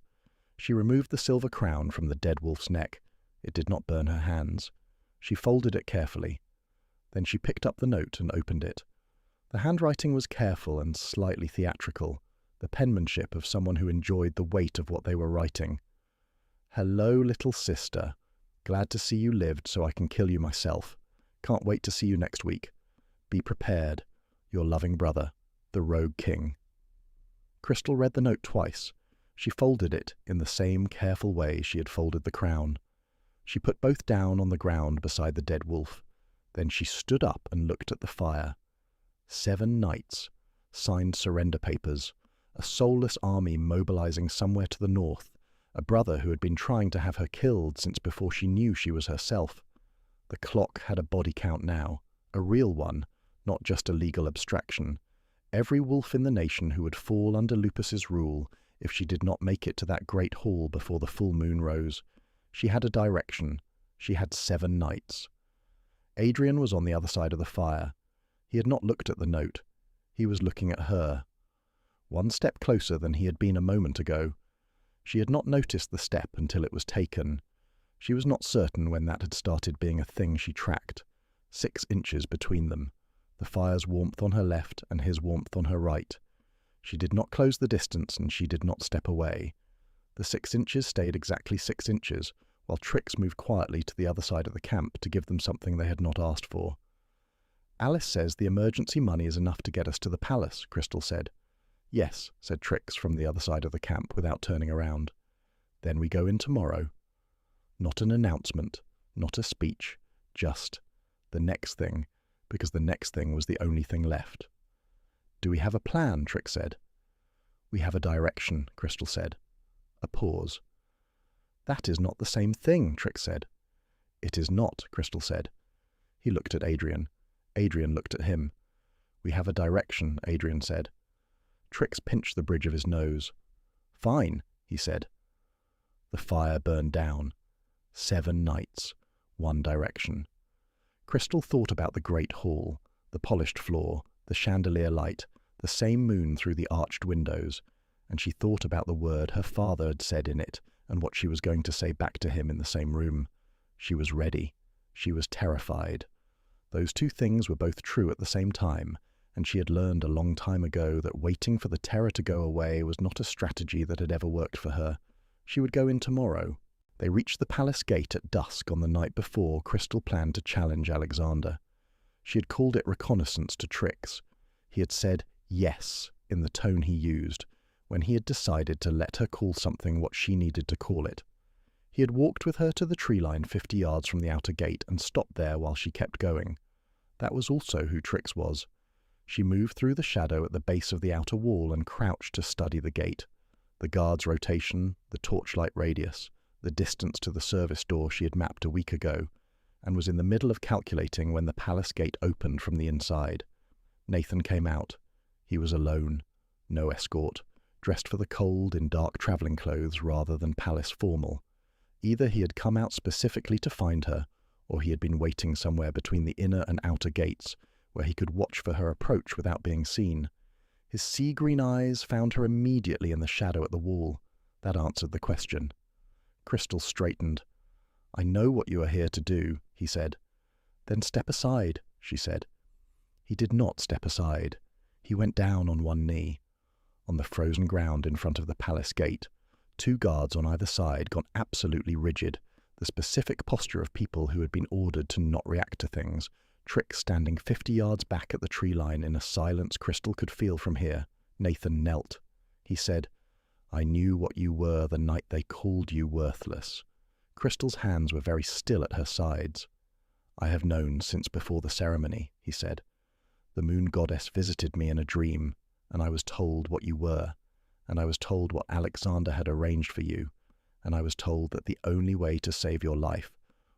She removed the silver crown from the dead wolf's neck. It did not burn her hands. She folded it carefully. Then she picked up the note and opened it. The handwriting was careful and slightly theatrical, the penmanship of someone who enjoyed the weight of what they were writing. "Hello, little sister. Glad to see you lived so I can kill you myself. Can't wait to see you next week. Be prepared. Your loving brother, the Rogue King." Crystal read the note twice. She folded it in the same careful way she had folded the crown. She put both down on the ground beside the dead wolf. Then she stood up and looked at the fire. 7 knights, signed surrender papers, a soulless army mobilizing somewhere to the north, a brother who had been trying to have her killed since before she knew she was herself. The clock had a body count now, a real one, not just a legal abstraction. Every wolf in the nation who would fall under Lupus's rule if she did not make it to that great hall before the full moon rose. She had a direction. She had 7 knights. Adrian was on the other side of the fire. He had not looked at the note. He was looking at her. 1 step closer than he had been a moment ago. She had not noticed the step until it was taken. She was not certain when that had started being a thing she tracked. 6 inches between them. The fire's warmth on her left and his warmth on her right. She did not close the distance and she did not step away. The 6 inches stayed exactly 6 inches, while Trix moved quietly to the other side of the camp to give them something they had not asked for. "Alice says the emergency money is enough to get us to the palace," Crystal said. "Yes," said Trix from the other side of the camp without turning around. "Then we go in tomorrow." Not an announcement, not a speech, just the next thing, because the next thing was the only thing left. "Do we have a plan?" Trix said. "We have a direction," Crystal said. A pause. "That is not the same thing," Trix said. "It is not," Crystal said. He looked at Adrian. Adrian looked at him. "We have a direction," Adrian said. Trix pinched the bridge of his nose. "Fine," he said. The fire burned down. 7 knights, 1 direction. Crystal thought about the great hall, the polished floor, the chandelier light, the same moon through the arched windows, and she thought about the word her father had said in it and what she was going to say back to him in the same room. She was ready. She was terrified. Those 2 things were both true at the same time, and she had learned a long time ago that waiting for the terror to go away was not a strategy that had ever worked for her. She would go in tomorrow. They reached the palace gate at dusk on the night before Crystal planned to challenge Alexander. She had called it reconnaissance to Trix. He had said yes in the tone he used, when he had decided to let her call something what she needed to call it. He had walked with her to the tree line 50 yards from the outer gate and stopped there while she kept going. That was also who Trix was. She moved through the shadow at the base of the outer wall and crouched to study the gate, the guard's rotation, the torchlight radius, the distance to the service door she had mapped a week ago, and was in the middle of calculating when the palace gate opened from the inside. Nathan came out. He was alone, no escort, dressed for the cold in dark travelling clothes rather than palace formal. Either he had come out specifically to find her, or he had been waiting somewhere between the inner and outer gates, where he could watch for her approach without being seen. His sea-green eyes found her immediately in the shadow at the wall. That answered the question. Crystal straightened. "I know what you are here to do," he said. "Then step aside," she said. He did not step aside. He went down on one knee. On the frozen ground in front of the palace gate, 2 guards on either side gone absolutely rigid, the specific posture of people who had been ordered to not react to things, Trix standing 50 yards back at the tree line in a silence Crystal could feel from here. Nathan knelt. He said, "I knew what you were the night they called you worthless." Crystal's hands were very still at her sides. "I have known since before the ceremony," he said. "The moon goddess visited me in a dream, and I was told what you were, and I was told what Alexander had arranged for you, and I was told that the only way to save your life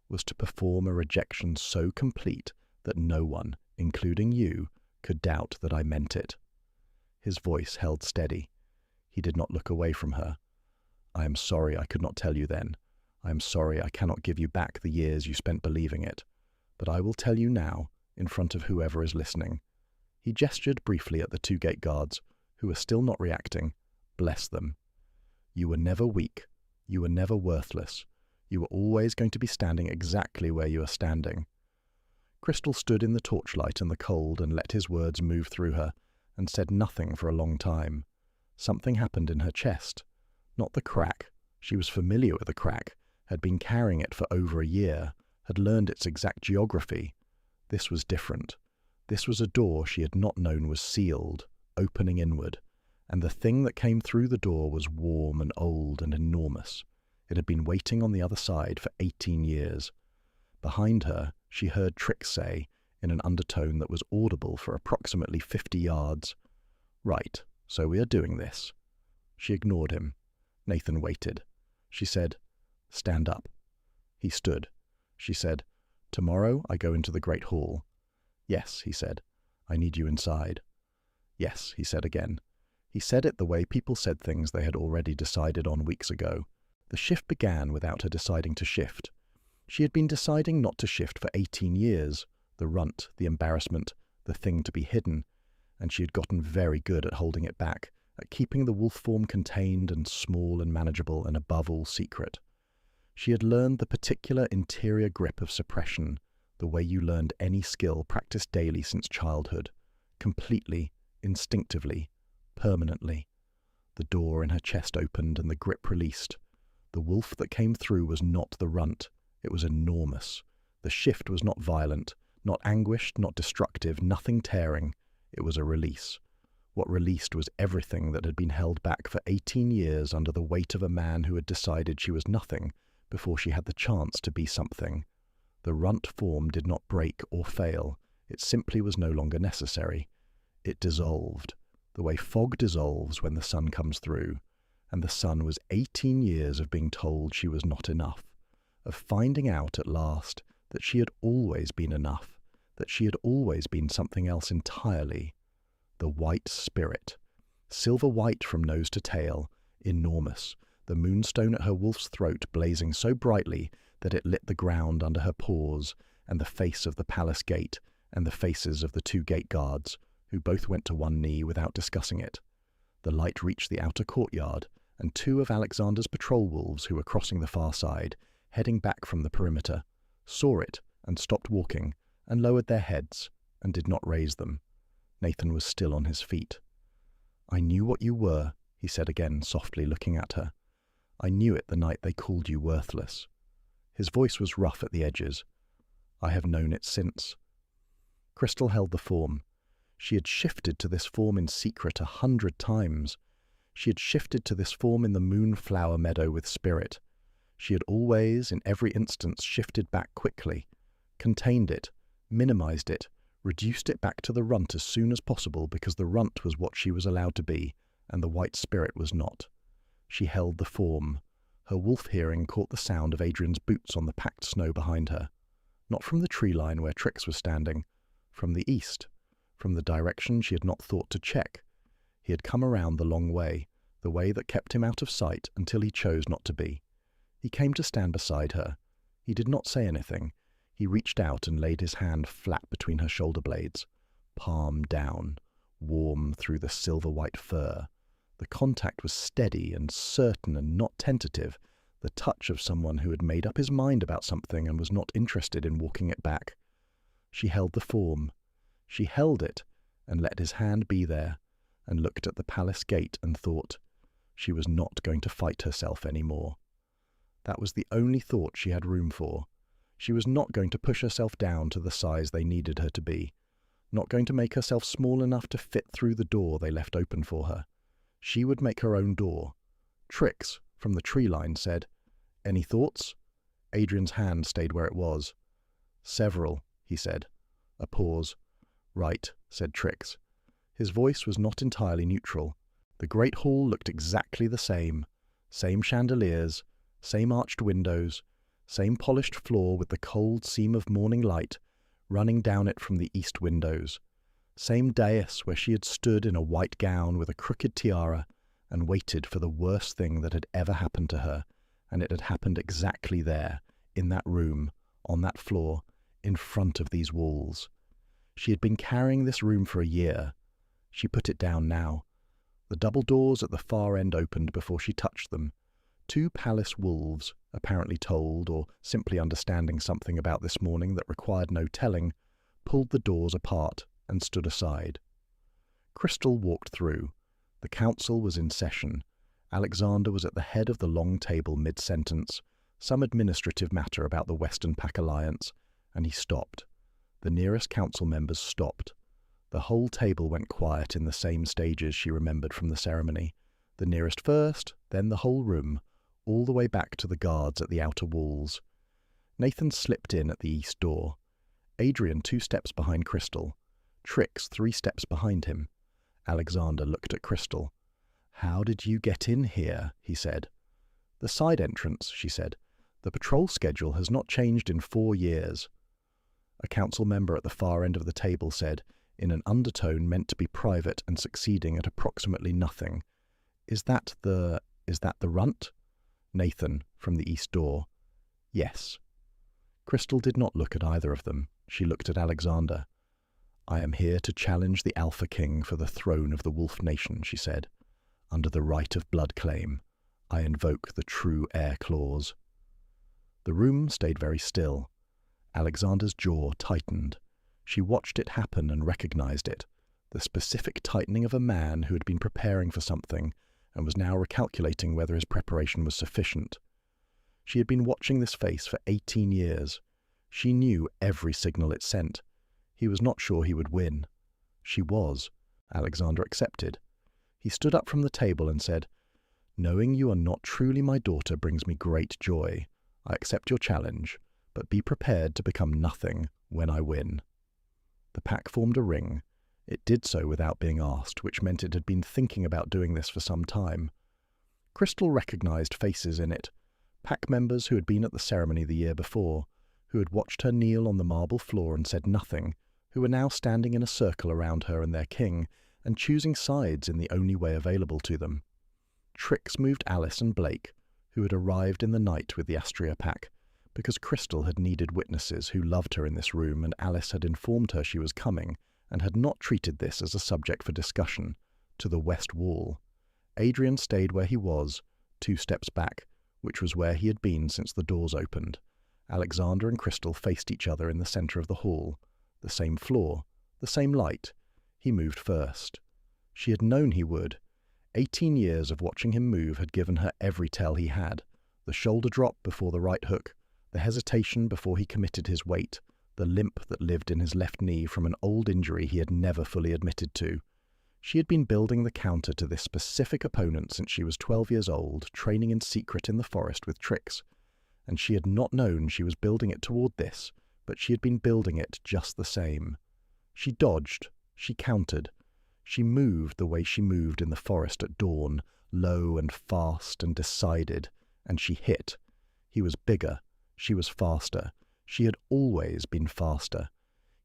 was to perform a rejection so complete that no one, including you, could doubt that I meant it." His voice held steady. He did not look away from her. "I am sorry I could not tell you then. I am sorry I cannot give you back the years you spent believing it. But I will tell you now, in front of whoever is listening." He gestured briefly at the 2 gate guards, who were still not reacting. "Bless them. You were never weak. You were never worthless. You were always going to be standing exactly where you are standing." Crystal stood in the torchlight and the cold and let his words move through her, and said nothing for a long time. Something happened in her chest. Not the crack. She was familiar with the crack, had been carrying it for over a year, had learned its exact geography. This was different. This was a door she had not known was sealed, opening inward, and the thing that came through the door was warm and old and enormous. It had been waiting on the other side for 18 years. Behind her, she heard Trix say, in an undertone that was audible for approximately 50 yards, "Right, so we are doing this." She ignored him. Nathan waited. She said, "Stand up." He stood. She said, "Tomorrow I go into the Great Hall." "Yes," he said. "I need you inside." "Yes," he said again. He said it the way people said things they had already decided on weeks ago. The shift began without her deciding to shift. She had been deciding not to shift for 18 years, the runt, the embarrassment, the thing to be hidden, and she had gotten very good at holding it back, at keeping the wolf form contained and small and manageable and above all secret. She had learned the particular interior grip of suppression, the way you learned any skill practiced daily since childhood, completely, instinctively, permanently. The door in her chest opened and the grip released. The wolf that came through was not the runt. It was enormous. The shift was not violent, not anguished, not destructive, nothing tearing. It was a release. What released was everything that had been held back for 18 years under the weight of a man who had decided she was nothing before she had the chance to be something. The runt form did not break or fail. It simply was no longer necessary. It dissolved, the way fog dissolves when the sun comes through. And the sun was 18 years of being told she was not enough, of finding out at last that she had always been enough, that she had always been something else entirely. The white spirit, silver white from nose to tail, enormous, the moonstone at her wolf's throat blazing so brightly that it lit the ground under her paws, and the face of the palace gate, and the faces of the 2 gate guards, who both went to one knee without discussing it. The light reached the outer courtyard, and 2 of Alexander's patrol wolves who were crossing the far side, heading back from the perimeter, saw it and stopped walking, and lowered their heads, and did not raise them. Nathan was still on his feet. "I knew what you were," he said again, softly looking at her. "I knew it the night they called you worthless." His voice was rough at the edges. "I have known it since." Crystal held the form. She had shifted to this form in secret 100 times. She had shifted to this form in the moonflower meadow with Spirit. She had always, in every instance, shifted back quickly, contained it, minimized it, reduced it back to the runt as soon as possible because the runt was what she was allowed to be, and the white spirit was not. She held the form. Her wolf hearing caught the sound of Adrian's boots on the packed snow behind her. Not from the tree line where Trix was standing, from the east, from the direction she had not thought to check. He had come around the long way, the way that kept him out of sight until he chose not to be. He came to stand beside her. He did not say anything. He reached out and laid his hand flat between her shoulder blades, palm down, warm through the silver-white fur. The contact was steady and certain and not tentative, the touch of someone who had made up his mind about something and was not interested in walking it back. She held the form. She held it and let his hand be there, and looked at the palace gate and thought she was not going to fight herself any more. That was the only thought she had room for. She was not going to push herself down to the size they needed her to be, not going to make herself small enough to fit through the door they left open for her. She would make her own door. Trix, from the tree line, said, "Any thoughts?" Adrian's hand stayed where it was. "Several," he said. A pause. "Right," said Trix. His voice was not entirely neutral. The great hall looked exactly the same chandeliers, same arched windows, same polished floor with the cold seam of morning light running down it from the east windows, same dais where she had stood in a white gown with a crooked tiara and waited for the worst thing that had ever happened to her, and it had happened exactly there, in that room, on that floor, in front of these walls. She had been carrying this room for a year. She put it down now. The double doors at the far end opened before she touched them. 2 palace wolves, apparently told or simply understanding something about this morning that required no telling, pulled the doors apart, and stood aside. Crystal walked through. The council was in session. Alexander was at the head of the long table mid-sentence, some administrative matter about the Western Pack Alliance, and he stopped. The nearest council members stopped. The whole table went quiet in the same stages she remembered from the ceremony. The nearest first, then the whole room, all the way back to the guards at the outer walls. Nathan slipped in at the east door. Adrian 2 steps behind Crystal. Trix 3 steps behind him. Alexander looked at Crystal. "How did you get in here?" he said. "The side entrance," she said. "The patrol schedule has not changed in 4 years." A council member at the far end of the table said, in an undertone meant to be private and succeeding at approximately nothing, Is that the runt?" Nathan, from the east door. "Yes." Crystal did not look at either of them. She looked at Alexander. "I am here to challenge the Alpha King for the throne of the Wolf Nation," she said. "Under the right of blood claim, I invoke the true heir clause." The room stayed very still. Alexander's jaw tightened. She watched it happen and recognized it, the specific tightening of a man who had been preparing for something and was now recalculating whether his preparation was sufficient. She had been watching this face for 18 years. She knew every signal it sent. He was not sure he would win. She was. Alexander accepted. He stood up from the table and said, "Knowing you are not truly my daughter brings me great joy. I accept your challenge, but be prepared to become nothing when I win." The pack formed a ring. It did so without being asked, which meant it had been thinking about doing this for some time. Crystal recognized faces in it, pack members who had been at the ceremony the year before, who had watched her kneel on the marble floor and said nothing, who were now standing in a circle around her and their king, and choosing sides in the only way available to them. Trix moved Alice and Blake, who had arrived in the night with the Astria pack, because Crystal had needed witnesses who loved her in this room, and Alice had informed her she was coming, and had not treated this as a subject for discussion, to the west wall. Adrian stayed where he was, 2 steps back, which was where he had been since the doors opened. Alexander and Crystal faced each other in the centre of the hall. The same floor, the same light. He moved first. She had known he would. 18 years of watching him move had given her every tell he had. The shoulder drop before the right hook, the hesitation before he committed his weight, the limp that lived in his left knee from an old injury he had never fully admitted to. She had been building the counter to this specific opponent since she was 12 years old, training in secret in the forest with Trix. And she had not known she was building it toward this, but she had been building it just the same. She dodged, she countered. She moved the way she moved in the forest at dawn, low and fast and decided, and she hit. He was bigger. She was faster. She had always been faster.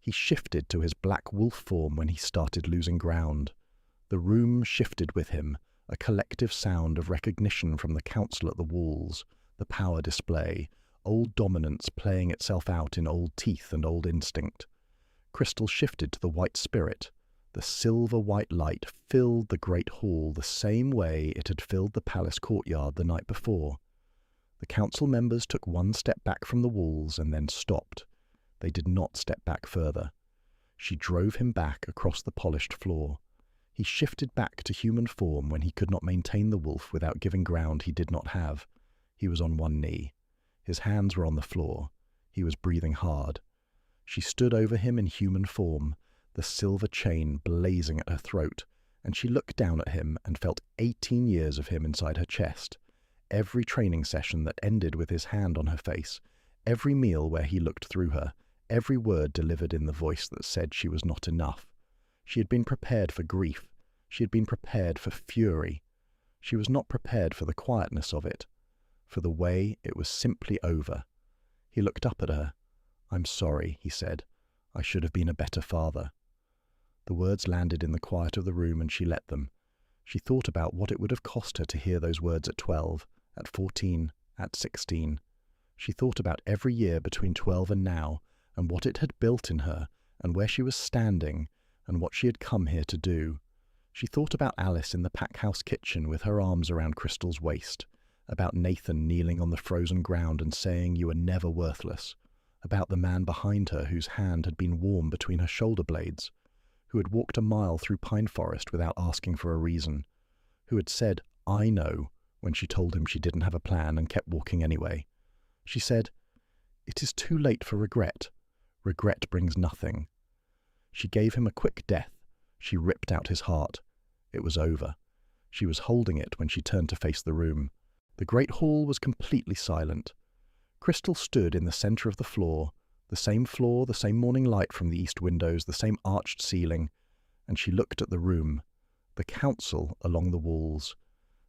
He shifted to his black wolf form when he started losing ground. The room shifted with him, a collective sound of recognition from the council at the walls, the power display, old dominance playing itself out in old teeth and old instinct. Crystal shifted to the white spirit. The silver-white light filled the great hall the same way it had filled the palace courtyard the night before. The council members took 1 step back from the walls and then stopped. They did not step back further. She drove him back across the polished floor. He shifted back to human form when he could not maintain the wolf without giving ground he did not have. He was on 1 knee. His hands were on the floor. He was breathing hard. She stood over him in human form, the silver chain blazing at her throat, and she looked down at him and felt 18 years of him inside her chest. Every training session that ended with his hand on her face, every meal where he looked through her, every word delivered in the voice that said she was not enough. She had been prepared for grief. She had been prepared for fury. She was not prepared for the quietness of it, for the way it was simply over. He looked up at her. "I'm sorry," he said. "I should have been a better father." The words landed in the quiet of the room and she let them. She thought about what it would have cost her to hear those words at 12, at 14, at 16. She thought about every year between 12 and now, and what it had built in her, and where she was standing, and what she had come here to do. She thought about Alice in the pack house kitchen with her arms around Crystal's waist, about Nathan kneeling on the frozen ground and saying you were never worthless, about the man behind her whose hand had been warm between her shoulder blades, who had walked a mile through pine forest without asking for a reason, who had said, "I know," when she told him she didn't have a plan and kept walking anyway. She said, "It is too late for regret. Regret brings nothing." She gave him a quick death. She ripped out his heart. It was over. She was holding it when she turned to face the room. The great hall was completely silent. Crystal stood in the centre of the floor, the same morning light from the east windows, the same arched ceiling, and she looked at the room, the council along the walls,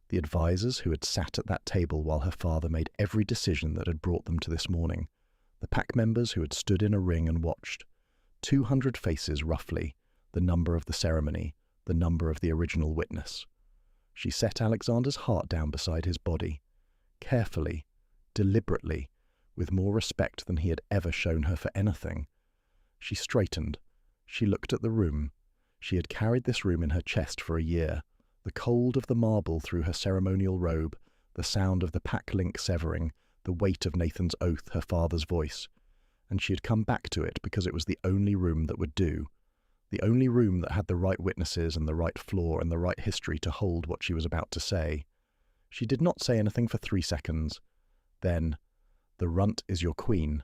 the advisers who had sat at that table while her father made every decision that had brought them to this morning, the pack members who had stood in a ring and watched, 200 faces roughly, the number of the ceremony, the number of the original witness. She set Alexander's heart down beside his body, carefully, deliberately, with more respect than he had ever shown her for anything. She straightened. She looked at the room. She had carried this room in her chest for a year, the cold of the marble through her ceremonial robe, the sound of the pack link severing, the weight of Nathan's oath, her father's voice. And she had come back to it because it was the only room that would do, the only room that had the right witnesses and the right floor and the right history to hold what she was about to say. She did not say anything for 3 seconds. Then, "The runt is your queen."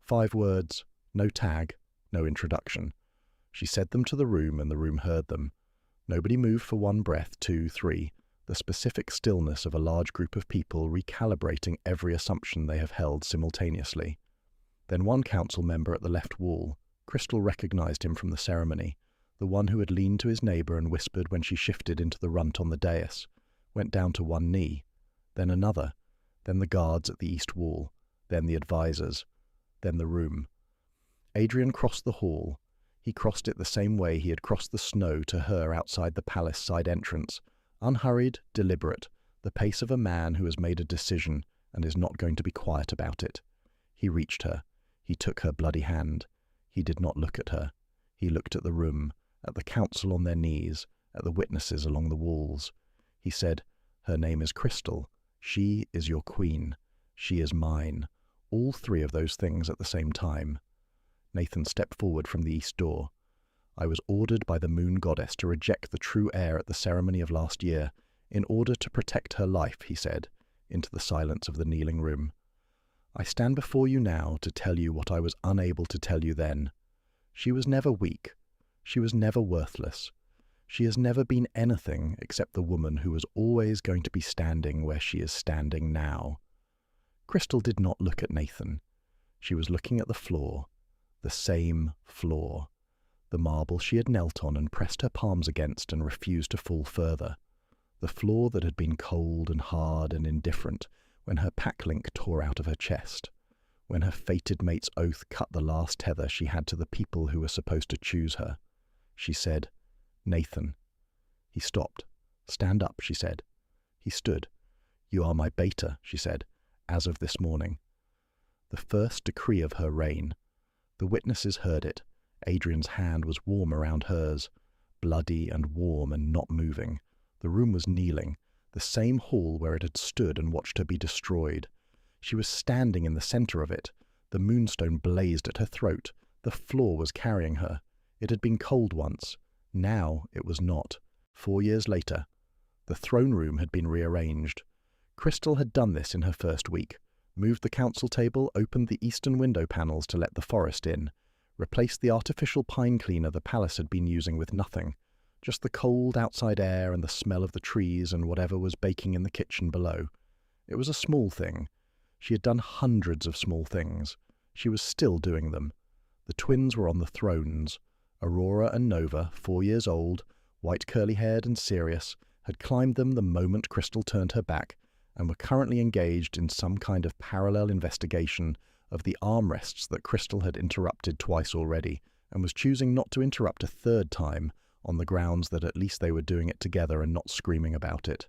5 words, no tag, no introduction. She said them to the room and the room heard them. Nobody moved for 1 breath, 2, 3, the specific stillness of a large group of people recalibrating every assumption they have held simultaneously. Then one council member at the left wall, Crystal recognized him from the ceremony, the one who had leaned to his neighbor and whispered when she shifted into the runt on the dais, went down to 1 knee, then another, then the guards at the east wall, then the advisers, then the room. Adrian crossed the hall. He crossed it the same way he had crossed the snow to her outside the palace side entrance, unhurried, deliberate, the pace of a man who has made a decision and is not going to be quiet about it. He reached her. He took her bloody hand. He did not look at her. He looked at the room, at the council on their knees, at the witnesses along the walls. He said, "Her name is Crystal. She is your queen. She is mine." All 3 of those things at the same time. Nathan stepped forward from the east door. "I was ordered by the moon goddess to reject the true heir at the ceremony of last year, in order to protect her life," he said, into the silence of the kneeling room. "I stand before you now to tell you what I was unable to tell you then. She was never weak. She was never worthless. She has never been anything except the woman who was always going to be standing where she is standing now." Crystal did not look at Nathan. She was looking at the floor, the same floor, the marble she had knelt on and pressed her palms against and refused to fall further, the floor that had been cold and hard and indifferent when her pack link tore out of her chest, when her fated mate's oath cut the last tether she had to the people who were supposed to choose her. She said, "Nathan." He stopped. "Stand up," she said. He stood. "You are my beta," she said, "as of this morning." The first decree of her reign. The witnesses heard it. Adrian's hand was warm around hers, bloody and warm and not moving. The room was kneeling, the same hall where it had stood and watched her be destroyed. She was standing in the center of it. The moonstone blazed at her throat. The floor was carrying her. It had been cold once. Now it was not. 4 years later, the throne room had been rearranged. Crystal had done this in her first week. Moved the council table, opened the eastern window panels to let the forest in, replaced the artificial pine cleaner the palace had been using with nothing, just the cold outside air and the smell of the trees and whatever was baking in the kitchen below. It was a small thing. She had done hundreds of small things. She was still doing them. The twins were on the thrones. Aurora and Nova, 4 years old, white curly-haired and serious, had climbed them the moment Crystal turned her back, and were currently engaged in some kind of parallel investigation of the armrests that Crystal had interrupted twice already, and was choosing not to interrupt a 3rd time on the grounds that at least they were doing it together and not screaming about it.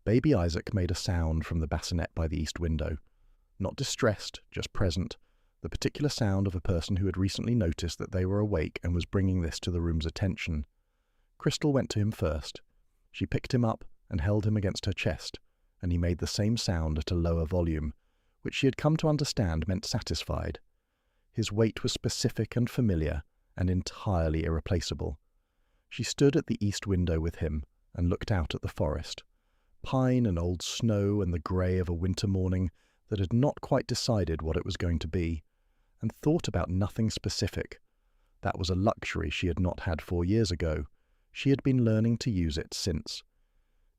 Baby Isaac made a sound from the bassinet by the east window. Not distressed, just present, the particular sound of a person who had recently noticed that they were awake and was bringing this to the room's attention. Crystal went to him first. She picked him up and held him against her chest, and he made the same sound at a lower volume, which she had come to understand meant satisfied. His weight was specific and familiar, and entirely irreplaceable. She stood at the east window with him and looked out at the forest. Pine and old snow and the grey of a winter morning that had not quite decided what it was going to be, and thought about nothing specific. That was a luxury she had not had 4 years ago. She had been learning to use it since.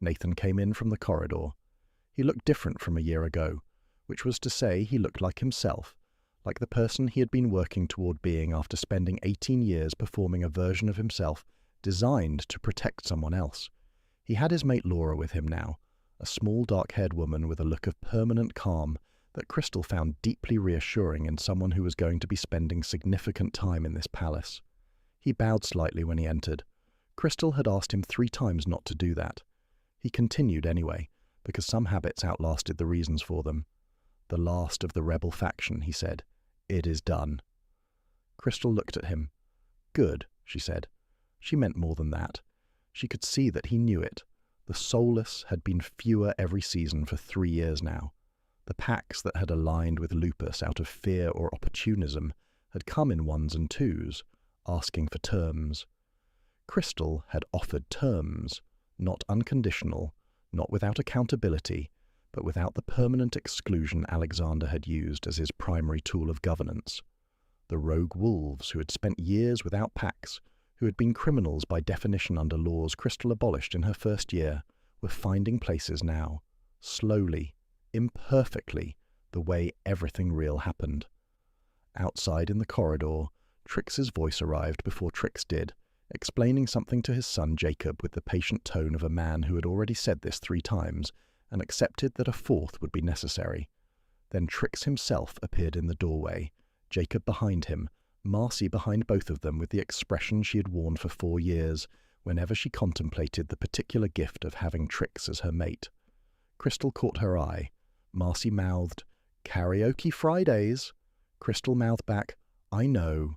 Nathan came in from the corridor. He looked different from a year ago, which was to say he looked like himself, like the person he had been working toward being after spending 18 years performing a version of himself designed to protect someone else. He had his mate Laura with him now, a small dark-haired woman with a look of permanent calm that Crystal found deeply reassuring in someone who was going to be spending significant time in this palace. He bowed slightly when he entered. Crystal had asked him 3 times not to do that. He continued anyway, because some habits outlasted the reasons for them. "The last of the rebel faction," he said. "It is done." Crystal looked at him. "Good," she said. She meant more than that. She could see that he knew it. The soulless had been fewer every season for 3 years now. The packs that had aligned with Lupus out of fear or opportunism had come in 1s and 2s, asking for terms. Crystal had offered terms, not unconditional, not without accountability, but without the permanent exclusion Alexander had used as his primary tool of governance. The rogue wolves who had spent years without packs, who had been criminals by definition under laws Crystal abolished in her first year, were finding places now, slowly, imperfectly, the way everything real happened. Outside in the corridor, Trix's voice arrived before Trix did, explaining something to his son Jacob with the patient tone of a man who had already said this 3 times and accepted that a 4th would be necessary. Then Trix himself appeared in the doorway, Jacob behind him, Marcy behind both of them with the expression she had worn for 4 years whenever she contemplated the particular gift of having Trix as her mate. Crystal caught her eye. Marcy mouthed, "Karaoke Fridays." Crystal mouthed back, "I know."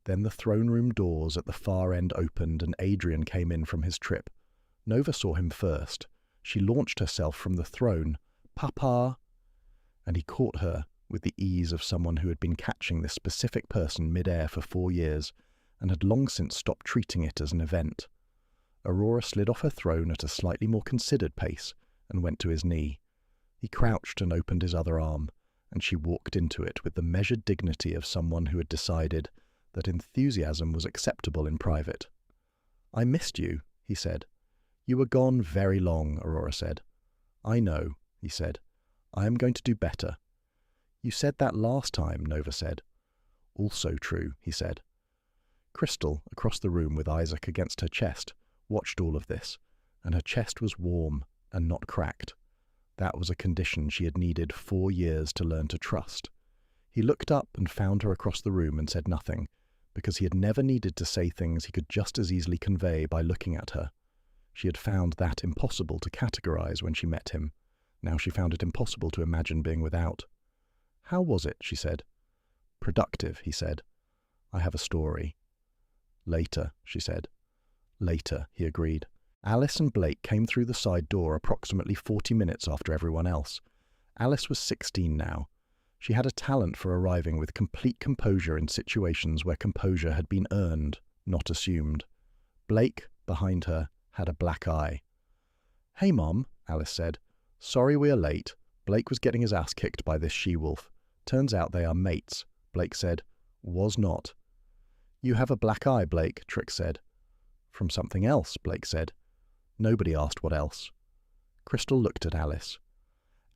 Then the throne room doors at the far end opened and Adrian came in from his trip. Nova saw him first. She launched herself from the throne. "Papa!" And he caught her with the ease of someone who had been catching this specific person mid-air for 4 years and had long since stopped treating it as an event. Aurora slid off her throne at a slightly more considered pace and went to his knee. He crouched and opened his other arm, and she walked into it with the measured dignity of someone who had decided that enthusiasm was acceptable in private. "I missed you," he said. "You were gone very long," Aurora said. "I know," he said. "I am going to do better." "You said that last time," Nova said. "Also true," he said. Crystal, across the room with Isaac against her chest, watched all of this, and her chest was warm and not cracked. That was a condition she had needed 4 years to learn to trust. He looked up and found her across the room and said nothing, because he had never needed to say things he could just as easily convey by looking at her. She had found that impossible to categorize when she met him. Now she found it impossible to imagine being without. "How was it?" she said. "Productive," he said. "I have a story." "Later," she said. "Later," he agreed. Alice and Blake came through the side door approximately 40 minutes after everyone else. Alice was 16 now. She had a talent for arriving with complete composure in situations where composure had been earned, not assumed. Blake, behind her, had a black eye. "Hey, Mom," Alice said. "Sorry we are late. Blake was getting his ass kicked by this she-wolf. Turns out they are mates," Blake said. "Was not." "You have a black eye, Blake," Trix said. "From something else," Blake said. Nobody asked what else. Crystal looked at Alice.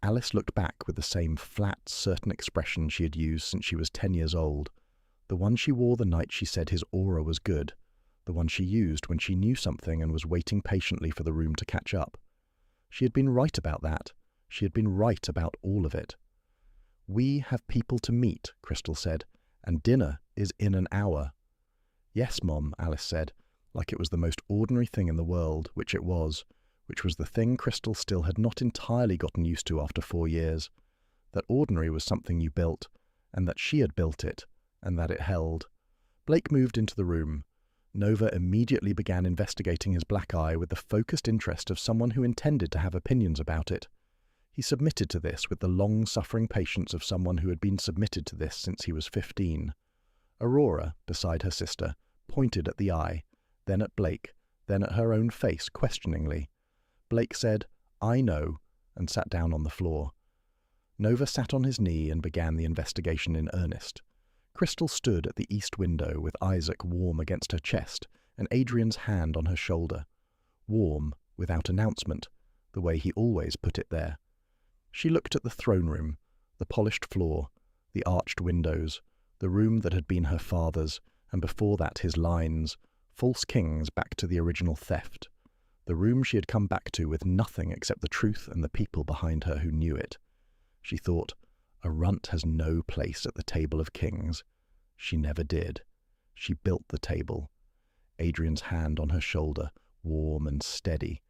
Alice looked back with the same flat, certain expression she had used since she was 10 years old. The one she wore the night she said his aura was good. The one she used when she knew something and was waiting patiently for the room to catch up. She had been right about that. She had been right about all of it. "We have people to meet," Crystal said, "and dinner is in an hour." "Yes, Mom," Alice said, like it was the most ordinary thing in the world, which it was, which was the thing Crystal still had not entirely gotten used to after 4 years. That ordinary was something you built, and that she had built it, and that it held. Blake moved into the room. Nova immediately began investigating his black eye with the focused interest of someone who intended to have opinions about it. He submitted to this with the long-suffering patience of someone who had been submitted to this since he was 15. Aurora, beside her sister, pointed at the eye, then at Blake, then at her own face questioningly. Blake said, "I know," and sat down on the floor. Nova sat on his knee and began the investigation in earnest. Crystal stood at the east window with Isaac warm against her chest and Adrian's hand on her shoulder. Warm, without announcement, the way he always put it there. She looked at the throne room, the polished floor, the arched windows, the room that had been her father's, and before that his lines, false kings back to the original theft. The room she had come back to with nothing except the truth and the people behind her who knew it. She thought, a runt has no place at the table of kings. She never did. She built the table. Adrian's hand on her shoulder, warm and steady.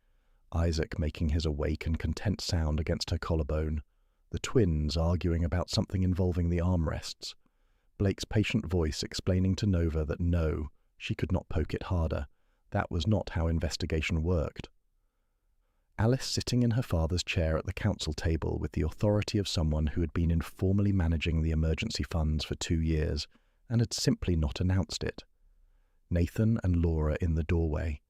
Isaac making his awake and content sound against her collarbone. The twins arguing about something involving the armrests. Blake's patient voice explaining to Nova that no, she could not poke it harder. That was not how investigation worked. Alice sitting in her father's chair at the council table with the authority of someone who had been informally managing the emergency funds for 2 years and had simply not announced it. Nathan and Laura in the doorway.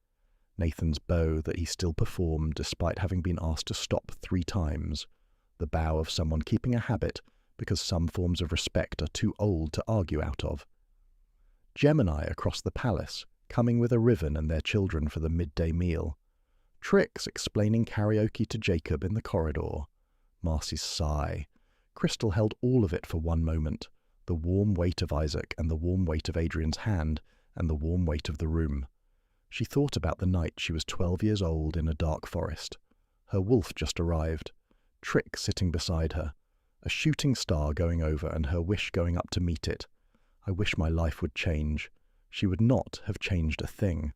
Nathan's bow that he still performed despite having been asked to stop 3 times. The bow of someone keeping a habit because some forms of respect are too old to argue out of. Gemini across the palace, coming with a Riven and their children for the midday meal. Trix explaining karaoke to Jacob in the corridor. Marcy's sigh. Crystal held all of it for one moment, the warm weight of Isaac and the warm weight of Adrian's hand and the warm weight of the room. She thought about the night she was 12 years old in a dark forest. Her wolf just arrived. Trix sitting beside her. A shooting star going over and her wish going up to meet it. I wish my life would change. She would not have changed a thing.